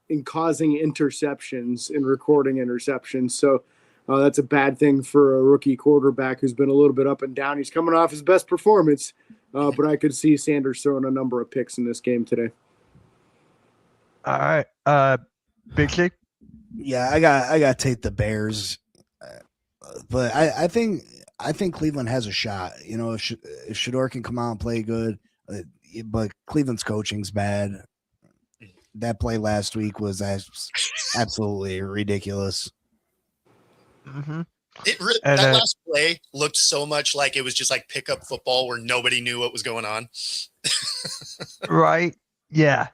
in causing interceptions and recording interceptions. So that's a bad thing for a rookie quarterback who's been a little bit up and down. He's coming off his best performance, but I could see Sanders throwing a number of picks in this game today. All right. Big C? Yeah, I got to take the Bears, but I think Cleveland has a shot. You know, if Shador can come out and play good, but Cleveland's coaching's bad. That play last week was absolutely ridiculous. Mm-hmm. That last play looked so much like it was just like pickup football where nobody knew what was going on. Right. Yeah.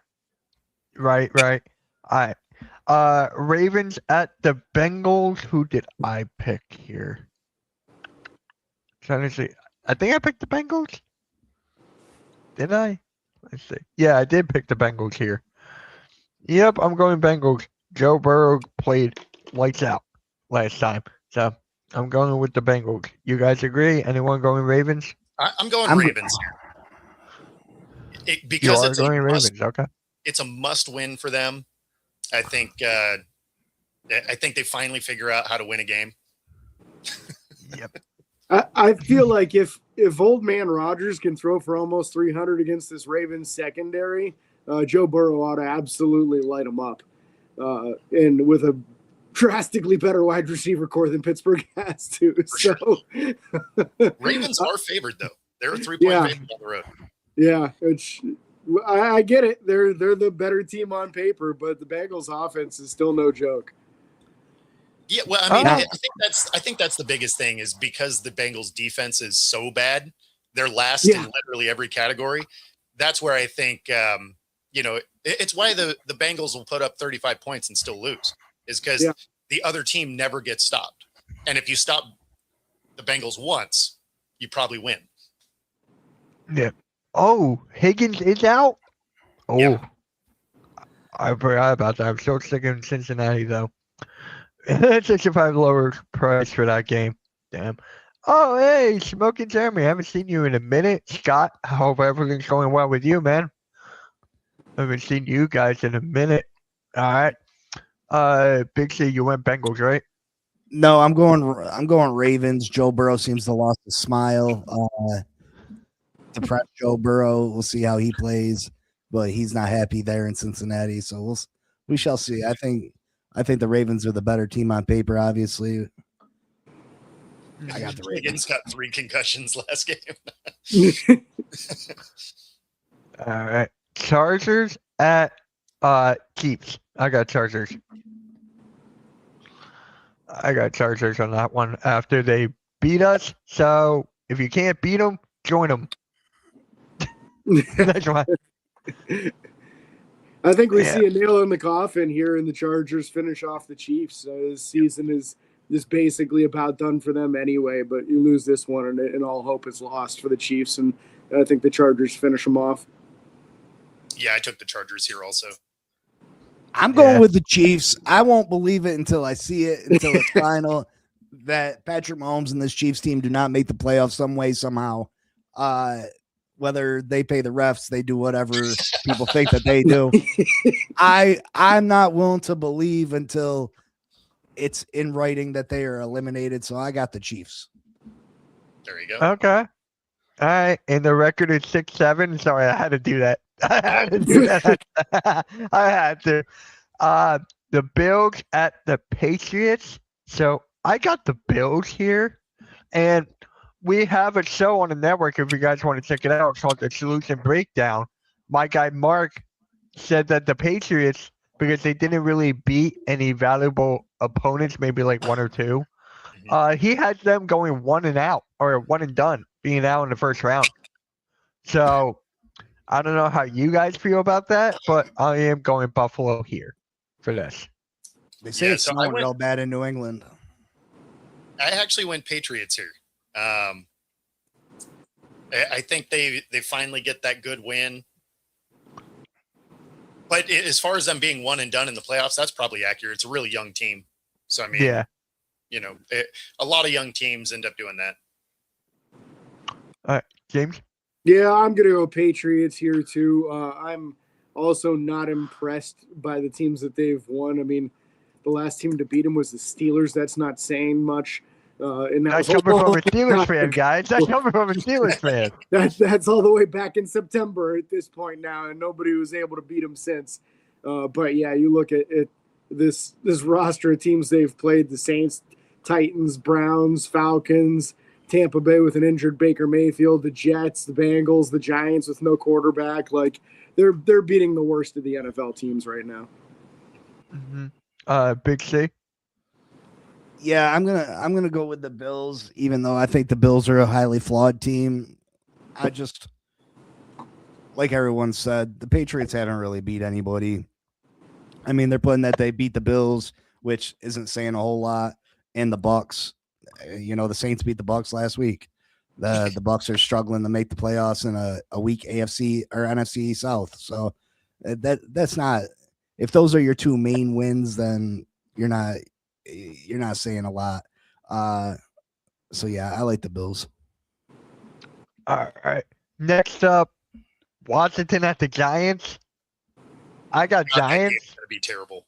Right. All right. Ravens at the Bengals. Who did I pick here? Trying to see. I think I picked the Bengals. Did I? Let's see. Yeah, I did pick the Bengals here. Yep, I'm going Bengals. Joe Burrow played lights out last time, so I'm going with the Bengals. You guys agree? Anyone going Ravens? I'm going Ravens here. Because it's going Ravens. Okay. It's a must-win for them. I think they finally figure out how to win a game. Yep. I feel like if old man Rodgers can throw for almost 300 against this Ravens secondary, Joe Burrow ought to absolutely light him up. And with a drastically better wide receiver core than Pittsburgh has too. So Ravens are favored though. They're a 3-point favorite on the road. Yeah, I get it. They're the better team on paper, but the Bengals offense is still no joke. Yeah, well, I mean, I think that's the biggest thing is because the Bengals defense is so bad, they're last in literally every category. That's where I think, it's why the Bengals will put up 35 points and still lose, is because the other team never gets stopped. And if you stop the Bengals once, you probably win. Yeah. Oh, Higgins is out? Oh. Yeah. I forgot about that. I'm still sticking Cincinnati, though. 65 lower price for that game. Damn. Oh, hey, Smoking Jeremy. Haven't seen you in a minute. Scott, I hope everything's going well with you, man. Haven't seen you guys in a minute. All right. Big C, you went Bengals, right? No, I'm going Ravens. Joe Burrow seems to lost his smile. Depressed Joe Burrow. We'll see how he plays, but he's not happy there in Cincinnati. So we shall see. I think the Ravens are the better team on paper. Obviously, I got the Higgins Ravens. got 3 concussions last game. All right. Chargers at Chiefs. I got Chargers. I got Chargers on that one after they beat us. So if you can't beat them, join them. That's why. I think we Yeah. see a nail in the coffin here, and the Chargers finish off the Chiefs. This season is basically about done for them anyway. But you lose this one, and all hope is lost for the Chiefs. And I think the Chargers finish them off. Yeah, I took the Chargers here also. I'm going with the Chiefs. I won't believe it until I see it, until it's final, that Patrick Mahomes and this Chiefs team do not make the playoffs some way, somehow. Whether they pay the refs, they do whatever people think that they do. I'm not willing to believe until it's in writing that they are eliminated. So I got the Chiefs. There you go. Okay. All right. And the record is 6-7. Sorry, I had to do that. I had to do that. I had to. The Bills at the Patriots. So I got the Bills here. And we have a show on the network if you guys want to check it out. It's called The Solution Breakdown. My guy Mark said that the Patriots, because they didn't really beat any valuable opponents, maybe like 1 or 2, he had them going 1 and out, or 1 and done, being out in the first round. So I don't know how you guys feel about that, but I am going Buffalo here for this. They say it's so snowing real bad in New England. I actually went Patriots here. I think they finally get that good win. But as far as them being 1 and done in the playoffs, that's probably accurate. It's a really young team. So, I mean, Yeah. You know, a lot of young teams end up doing that. All right, James? Yeah, I'm going to go Patriots here, too. I'm also not impressed by the teams that they've won. I mean, the last team to beat them was the Steelers. That's not saying much. And That's coming from a Steelers fan, guys. That's coming from a Steelers fan. That's all the way back in September at this point now, and nobody was able to beat them since. But, yeah, you look at this roster of teams they've played, the Saints, Titans, Browns, Falcons, Tampa Bay with an injured Baker Mayfield, the Jets, the Bengals, the Giants with no quarterback. Like, they're beating the worst of the NFL teams right now. Mm-hmm. Big C? Yeah, I'm gonna go with the Bills, even though I think the Bills are a highly flawed team. I just, like everyone said, the Patriots haven't really beat anybody. I mean, they're putting that they beat the Bills, which isn't saying a whole lot, and the Bucks. You know, the Saints beat the Bucks last week. The Bucks are struggling to make the playoffs in a weak AFC or NFC South. So that's not, if those are your 2 main wins, then you're not saying a lot. So yeah, I like the Bills. All right. Next up, Washington at the Giants. I got Giants. It's going to be terrible.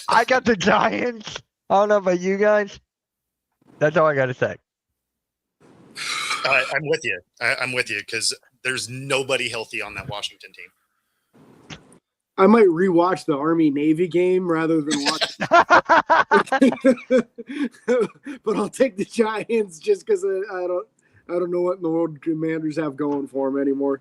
I got the Giants. I don't know about you guys. That's all I got to say. I'm with you. I'm with you because there's nobody healthy on that Washington team. I might rewatch the Army-Navy game rather than watch but I'll take the Giants just because I don't know what in the world Commanders have going for them anymore.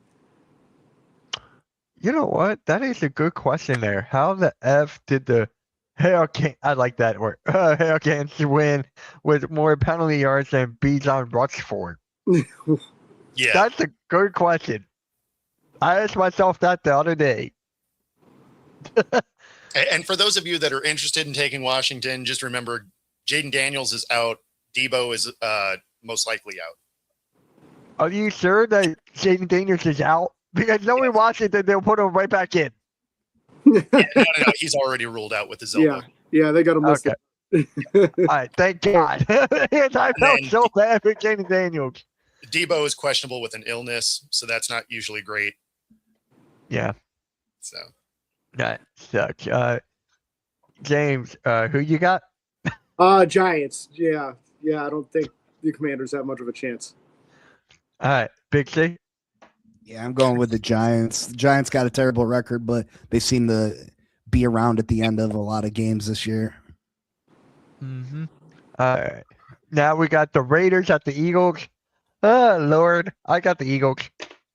You know what? That is a good question there. How the F did the Hurricanes, I like that word, Hurricanes win with more penalty yards than Bijan Rochford? Yeah. That's a good question. I asked myself that the other day. And for those of you that are interested in taking Washington, just remember Jaden Daniels is out. Debo is most likely out. Are you sure that Jaden Daniels is out? Because knowing Washington, they'll put him right back in. No. He's already ruled out with his elbow. Yeah, they got him listed. Okay. All right, thank God. I felt so bad for Jaden Daniels. Debo is questionable with an illness, so that's not usually great. Yeah. So That sucks. James, who you got? Giants. Yeah. I don't think the Commanders have much of a chance. All right, Big C. Yeah, I'm going with the Giants. The Giants got a terrible record, but they seem to be around at the end of a lot of games this year. Mm-hmm. All right. Now we got the Raiders at the Eagles. Oh, Lord. I got the Eagles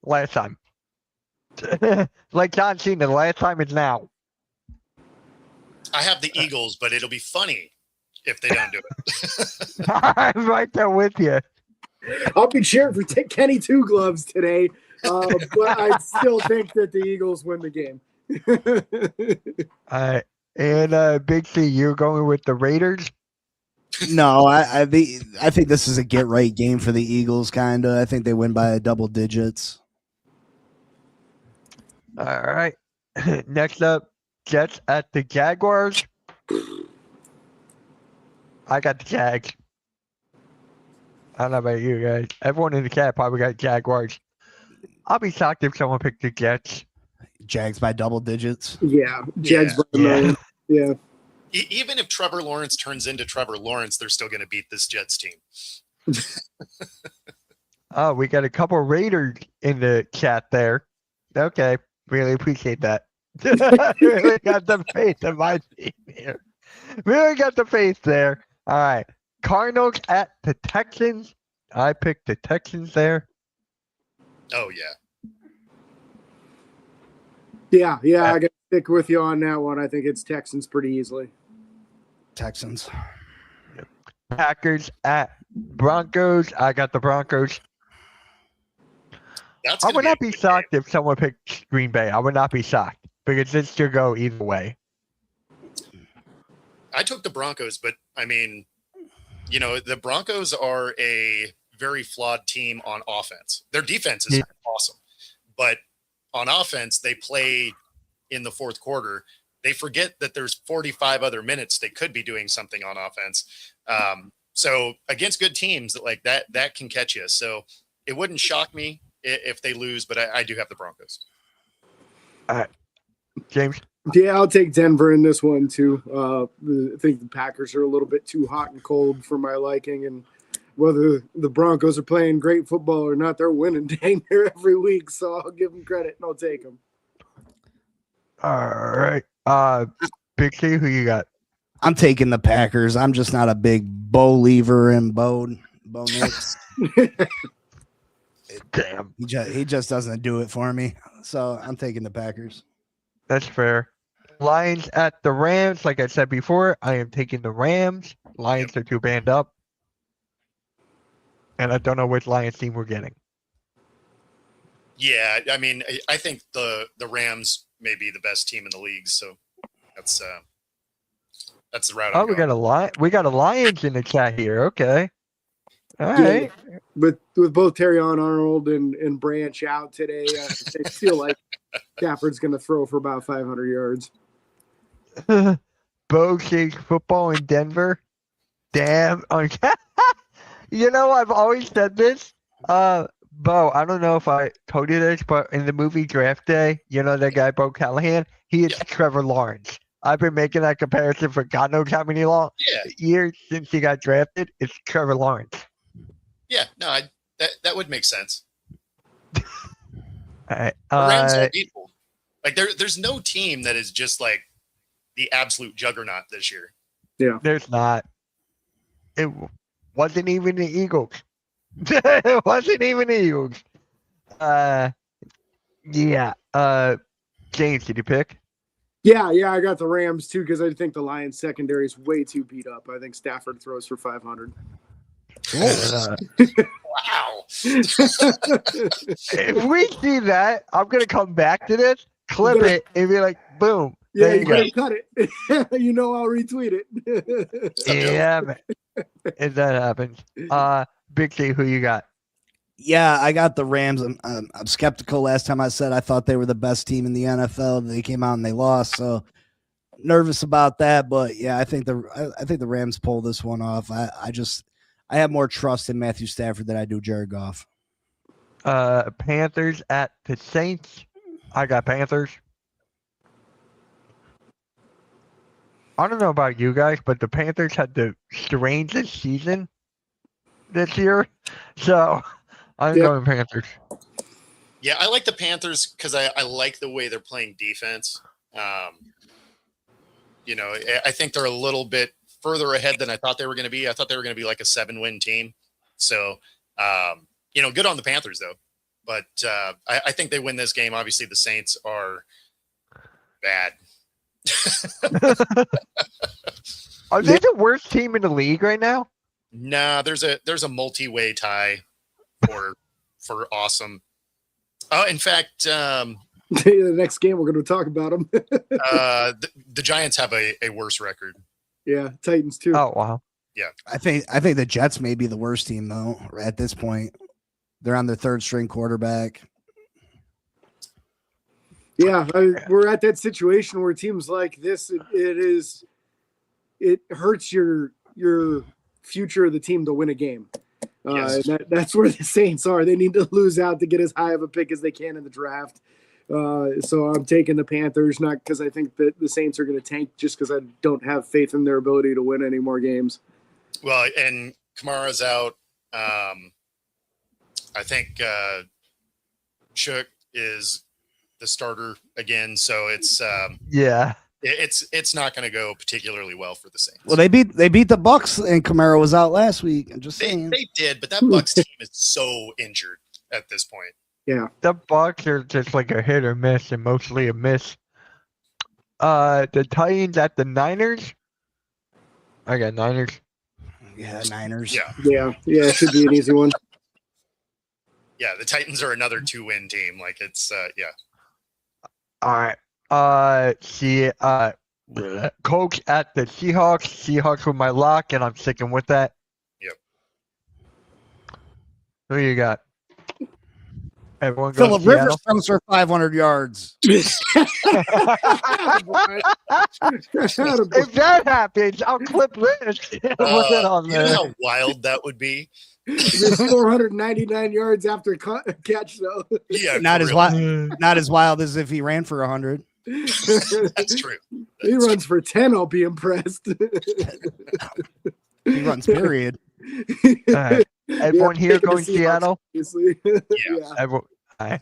last time. Like John Cena, the last time is now. I have the Eagles, but it'll be funny if they don't do it. I'm right there with you. I'll be cheering for Kenny Two Gloves today, but I still think that the Eagles win the game. All right. And Big C, you're going with the Raiders? No, I think this is a get right game for the Eagles. Kind of. I think they win by double digits. All right. Next up, Jets at the Jaguars. I got the Jags. I don't know about you guys. Everyone in the chat probably got Jaguars. I'll be shocked if someone picked the Jets. Jags by double digits. Yeah, Jags by a million. Yeah. Even if Trevor Lawrence turns into Trevor Lawrence, they're still going to beat this Jets team. Oh, we got a couple Raiders in the chat there. Okay, really appreciate that. Really got the faith in my team here. Really got the faith there. All right, Cardinals at the Texans. I picked the Texans there. Oh, yeah. Yeah, I got to stick with you on that one. I think it's Texans pretty easily. Texans. Packers at Broncos. I got the Broncos. I would not be shocked if someone picked Green Bay. I would not be shocked because this should go either way. I took the Broncos, but I mean, you know, the Broncos are a very flawed team on offense. Their defense is awesome, but on offense, they play in the fourth quarter. They forget that there's 45 other minutes they could be doing something on offense. So against good teams like that can catch you. So it wouldn't shock me if they lose, but I do have the Broncos. All right, James. Yeah, I'll take Denver in this one too. I think the Packers are a little bit too hot and cold for my liking, and whether the Broncos are playing great football or not, they're winning dang near every week. So I'll give them credit and I'll take them. All right, Big C, who you got? I'm taking the Packers. I'm just not a big Bo Lever and Bo Nix. Damn, he just doesn't do it for me. So I'm taking the Packers. that's fair. Lions at the Rams. Like I said before, I am taking the Rams. Lions are too banned up. And I don't know which Lions team we're getting. Yeah, I mean, I think the Rams may be the best team in the league, so that's the route. Oh, we got a Lions in the chat here. Okay. All right. But with both Terrion Arnold and Branch out today, I feel like Stafford's going to throw for about 500 yards. Bo Shakes football in Denver. Damn. You know, I've always said this. Bo, I don't know if I told you this, but in the movie Draft Day, you know that guy Bo Callahan? He is Trevor Lawrence. I've been making that comparison for God knows how many years since he got drafted. It's Trevor Lawrence. Yeah, no, that would make sense. All right. The Rams are equal. Like there's no team that is just like the absolute juggernaut this year. Yeah, there's not. It wasn't even the Eagles. It wasn't even the Eagles. Yeah. James, did you pick? Yeah, I got the Rams too because I think the Lions secondary is way too beat up. I think Stafford throws for 500. Wow. If we see that, I'm gonna come back to this, clip it, and be like, boom. Yeah, there you you go. gotta cut it. You know I'll retweet it. Yeah, man. If that happens. Big C, who you got? Yeah, I got the Rams. I'm skeptical. Last time I said I thought they were the best team in the NFL. They came out and they lost, so nervous about that. But yeah, I think the Rams pull this one off. I have more trust in Matthew Stafford than I do Jared Goff. Panthers at the Saints. I got Panthers. I don't know about you guys, but the Panthers had the strangest season this year. So I'm Yeah. going Panthers. Yeah, I like the Panthers because I like the way they're playing defense. I think they're a little bit further ahead than I thought they were going to be. I thought they were going to be like a 7-win team. So, good on the Panthers, though. But I think they win this game. Obviously, the Saints are bad. Are they the worst team in the league right now? Nah, there's a multi-way tie for awesome. In fact, The next game we're going to talk about them. the Giants have a worse record. Yeah, Titans too. Oh wow. I think the Jets may be the worst team though at this point. They're on their third string quarterback. Yeah, we're at that situation where teams like this, it hurts your future of the team to win a game. Yes. That's where the Saints are. They need to lose out to get as high of a pick as they can in the draft. So I'm taking the Panthers, not because I think that the Saints are going to tank, just because I don't have faith in their ability to win any more games. Well, and Kamara's out. I think Shook is the starter again, so it's Yeah. it's not going to go particularly well for the Saints. Well, they beat the Bucks and Kamara was out last week. I'm just saying. They did, but that Bucks team is so injured at this point. Yeah. The Bucks are just like a hit or miss, and mostly a miss. The Titans at the Niners. I got Niners. Yeah, Niners. Yeah, it should be an easy one. Yeah, the Titans are another 2-win team. Like it's All right. Coach at the Seahawks. Seahawks with my lock, and I'm sticking with that. Yep. Who you got? Everyone go Phillip Rivers throws for 500 yards. If that happens, I'll clip this. Put it on you know there. how wild that would be? There's 499 yards after catch, though. Yeah, Not for as real. not as wild as if he ran for 100. That's true. He runs for 10, I'll be impressed. He runs, period. All right. Everyone here taking the going Seahawks, Seattle? obviously. Yeah. Everyone, all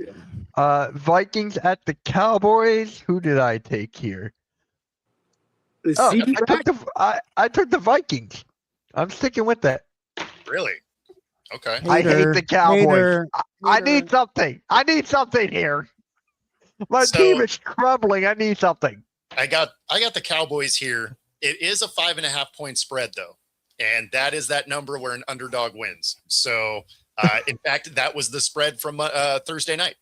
right. Vikings at the Cowboys. Who did I take here? The Oh, CD I took the Vikings. I'm sticking with that. Really? Okay. I hate the Cowboys. Hater. I need something. I need something here. My So- team is crumbling. I need something. I got the Cowboys here. It is a 5.5 point spread though. And that is that number where an underdog wins. So in fact, that was the spread from Thursday night.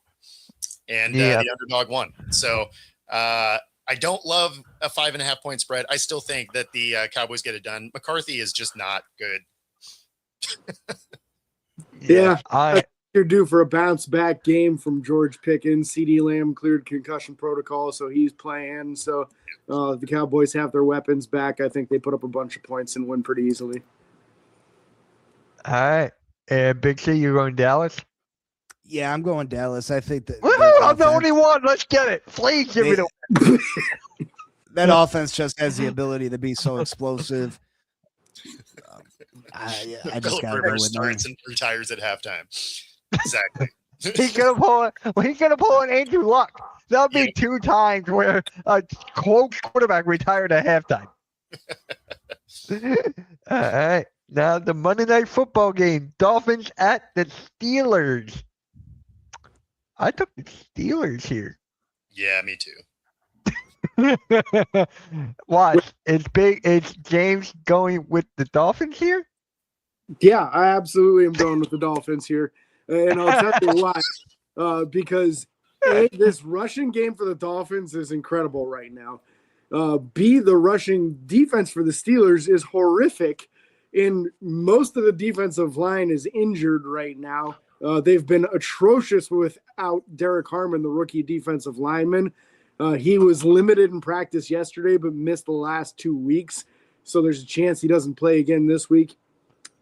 And the underdog won. So I don't love a 5.5 point spread. I still think that the Cowboys get it done. McCarthy is just not good. Yeah. I You're due for a bounce back game from George Pickens. CD Lamb cleared concussion protocol, so he's playing. So the Cowboys have their weapons back. I think they put up a bunch of points and win pretty easily. All right. And Big C, you're going Dallas? yeah, I'm going Dallas. I think that Woohoo! I'm the only one. Let's get it. Please give me the that offense just has the ability to be so explosive. I just Phillip got to go Rivers with nine. starts and retires at halftime. Exactly. He's gonna pull an Andrew Luck. That'll be 2 times where a close quarterback retired at halftime. All right. Now the Monday Night Football game. Dolphins at the Steelers. I took the Steelers here. Yeah, me too. Watch. It's James going with the Dolphins here? Yeah, I absolutely am going with the Dolphins here. And I'll tell you why. Because A, this rushing game for the Dolphins is incredible right now. B, the rushing defense for the Steelers is horrific. And most of the defensive line is injured right now. They've been atrocious without Derek Harmon, the rookie defensive lineman. He was limited in practice yesterday, but missed the last 2 weeks. So there's a chance he doesn't play again this week.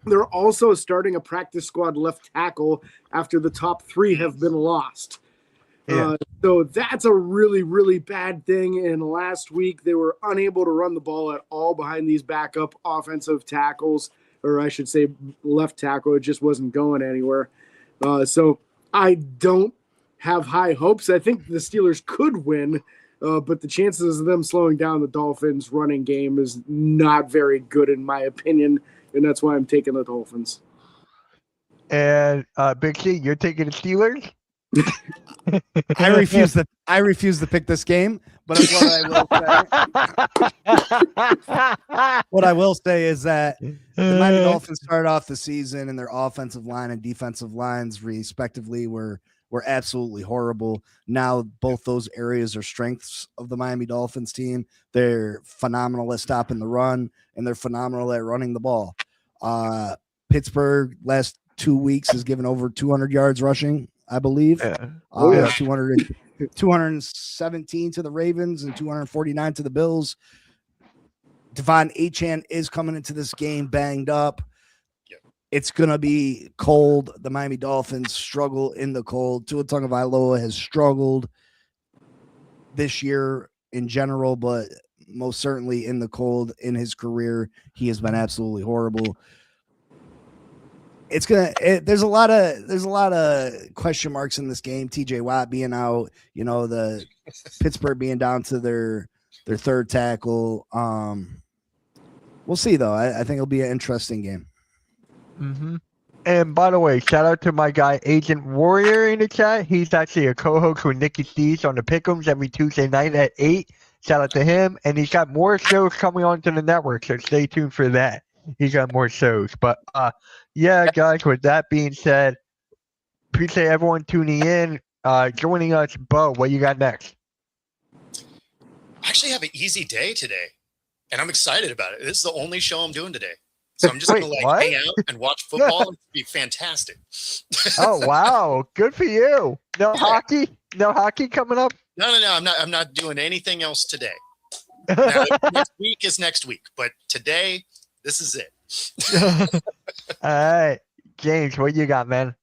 They're also starting a practice squad left tackle after the top 3 have been lost. Yeah. So that's a really, really bad thing. And last week, they were unable to run the ball at all behind these backup offensive tackles, or I should say left tackle. It just wasn't going anywhere. So I don't have high hopes. I think the Steelers could win, but the chances of them slowing down the Dolphins' running game is not very good, in my opinion. And that's why I'm taking the Dolphins. And Big C, you're taking the Steelers? I refuse to pick this game, but what I will say is that the Miami Dolphins started off the season and their offensive line and defensive lines respectively were absolutely horrible. Now both those areas are strengths of the Miami Dolphins team. They're phenomenal at stopping the run and they're phenomenal at running the ball. Pittsburgh last 2 weeks has given over 200 yards rushing, I believe. Yeah. 217 to the Ravens and 249 to the Bills. Devon Achane is coming into this game banged up. Yep. It's going to be cold. The Miami Dolphins struggle in the cold. Tua Tagovailoa has struggled this year in general, but most certainly in the cold in his career. He has been absolutely horrible. There's a lot of question marks in this game. TJ Watt being out, the Pittsburgh being down to their third tackle. We'll see though. I think it'll be an interesting game. Mm-hmm. And by the way, shout out to my guy Agent Warrior in the chat. He's actually a co-host with Nikki Steves on the Pick'ems every Tuesday night at 8. Shout out to him, and he's got more shows coming onto the network, so stay tuned for that. He's got more shows, but yeah, guys. With that being said, appreciate everyone tuning in, joining us. Bo, what you got next? I actually have an easy day today, and I'm excited about it. This is the only show I'm doing today, so I'm just gonna hang out and watch football. It'd be fantastic. Oh wow, good for you. No hockey, no hockey coming up. No. I'm not doing anything else today. Now, next week is next week, but today. This is it. All right. James, what you got, man?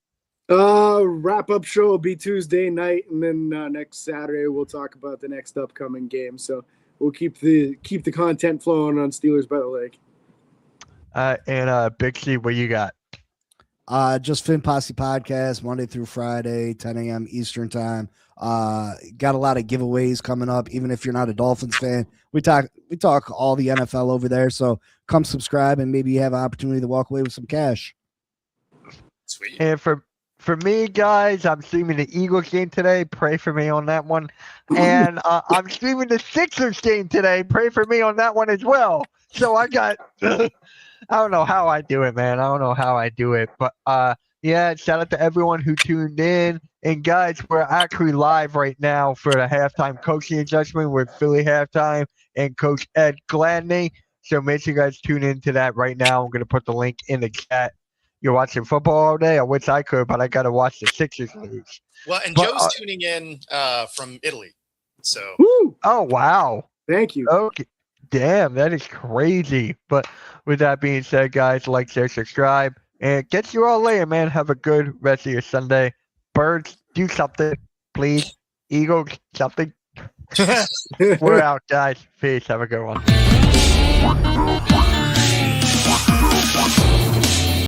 Wrap-up show will be Tuesday night, and then next Saturday we'll talk about the next upcoming game. So we'll keep the content flowing on Steelers by the Lake. And Big C, what you got? Just Fin Posse Podcast, Monday through Friday, 10 a.m. Eastern time. Got a lot of giveaways coming up. Even if you're not a Dolphins fan, we talk all the NFL over there. So come subscribe and maybe you have an opportunity to walk away with some cash. Sweet. And for me, guys, I'm streaming the Eagles game today. Pray for me on that one. And I'm streaming the Sixers game today. Pray for me on that one as well. So I got I don't know how I do it, man. I don't know how I do it. But yeah, shout out to everyone who tuned in. And guys, we're actually live right now for the halftime coaching adjustment with Philly halftime and Coach Ed Gladney. So make sure you guys tune into that right now. I'm going to put the link in the chat. You're watching football all day? I wish I could, but I got to watch the Sixers lose. Well, and Joe's tuning in from Italy. So. Woo! Oh, wow. Thank you. Okay. Damn, that is crazy. But with that being said, guys, like, share, subscribe, and get you all later, man. Have a good rest of your Sunday. Birds, do something, please. Eagles, something. We're out, guys. Peace. Have a good one.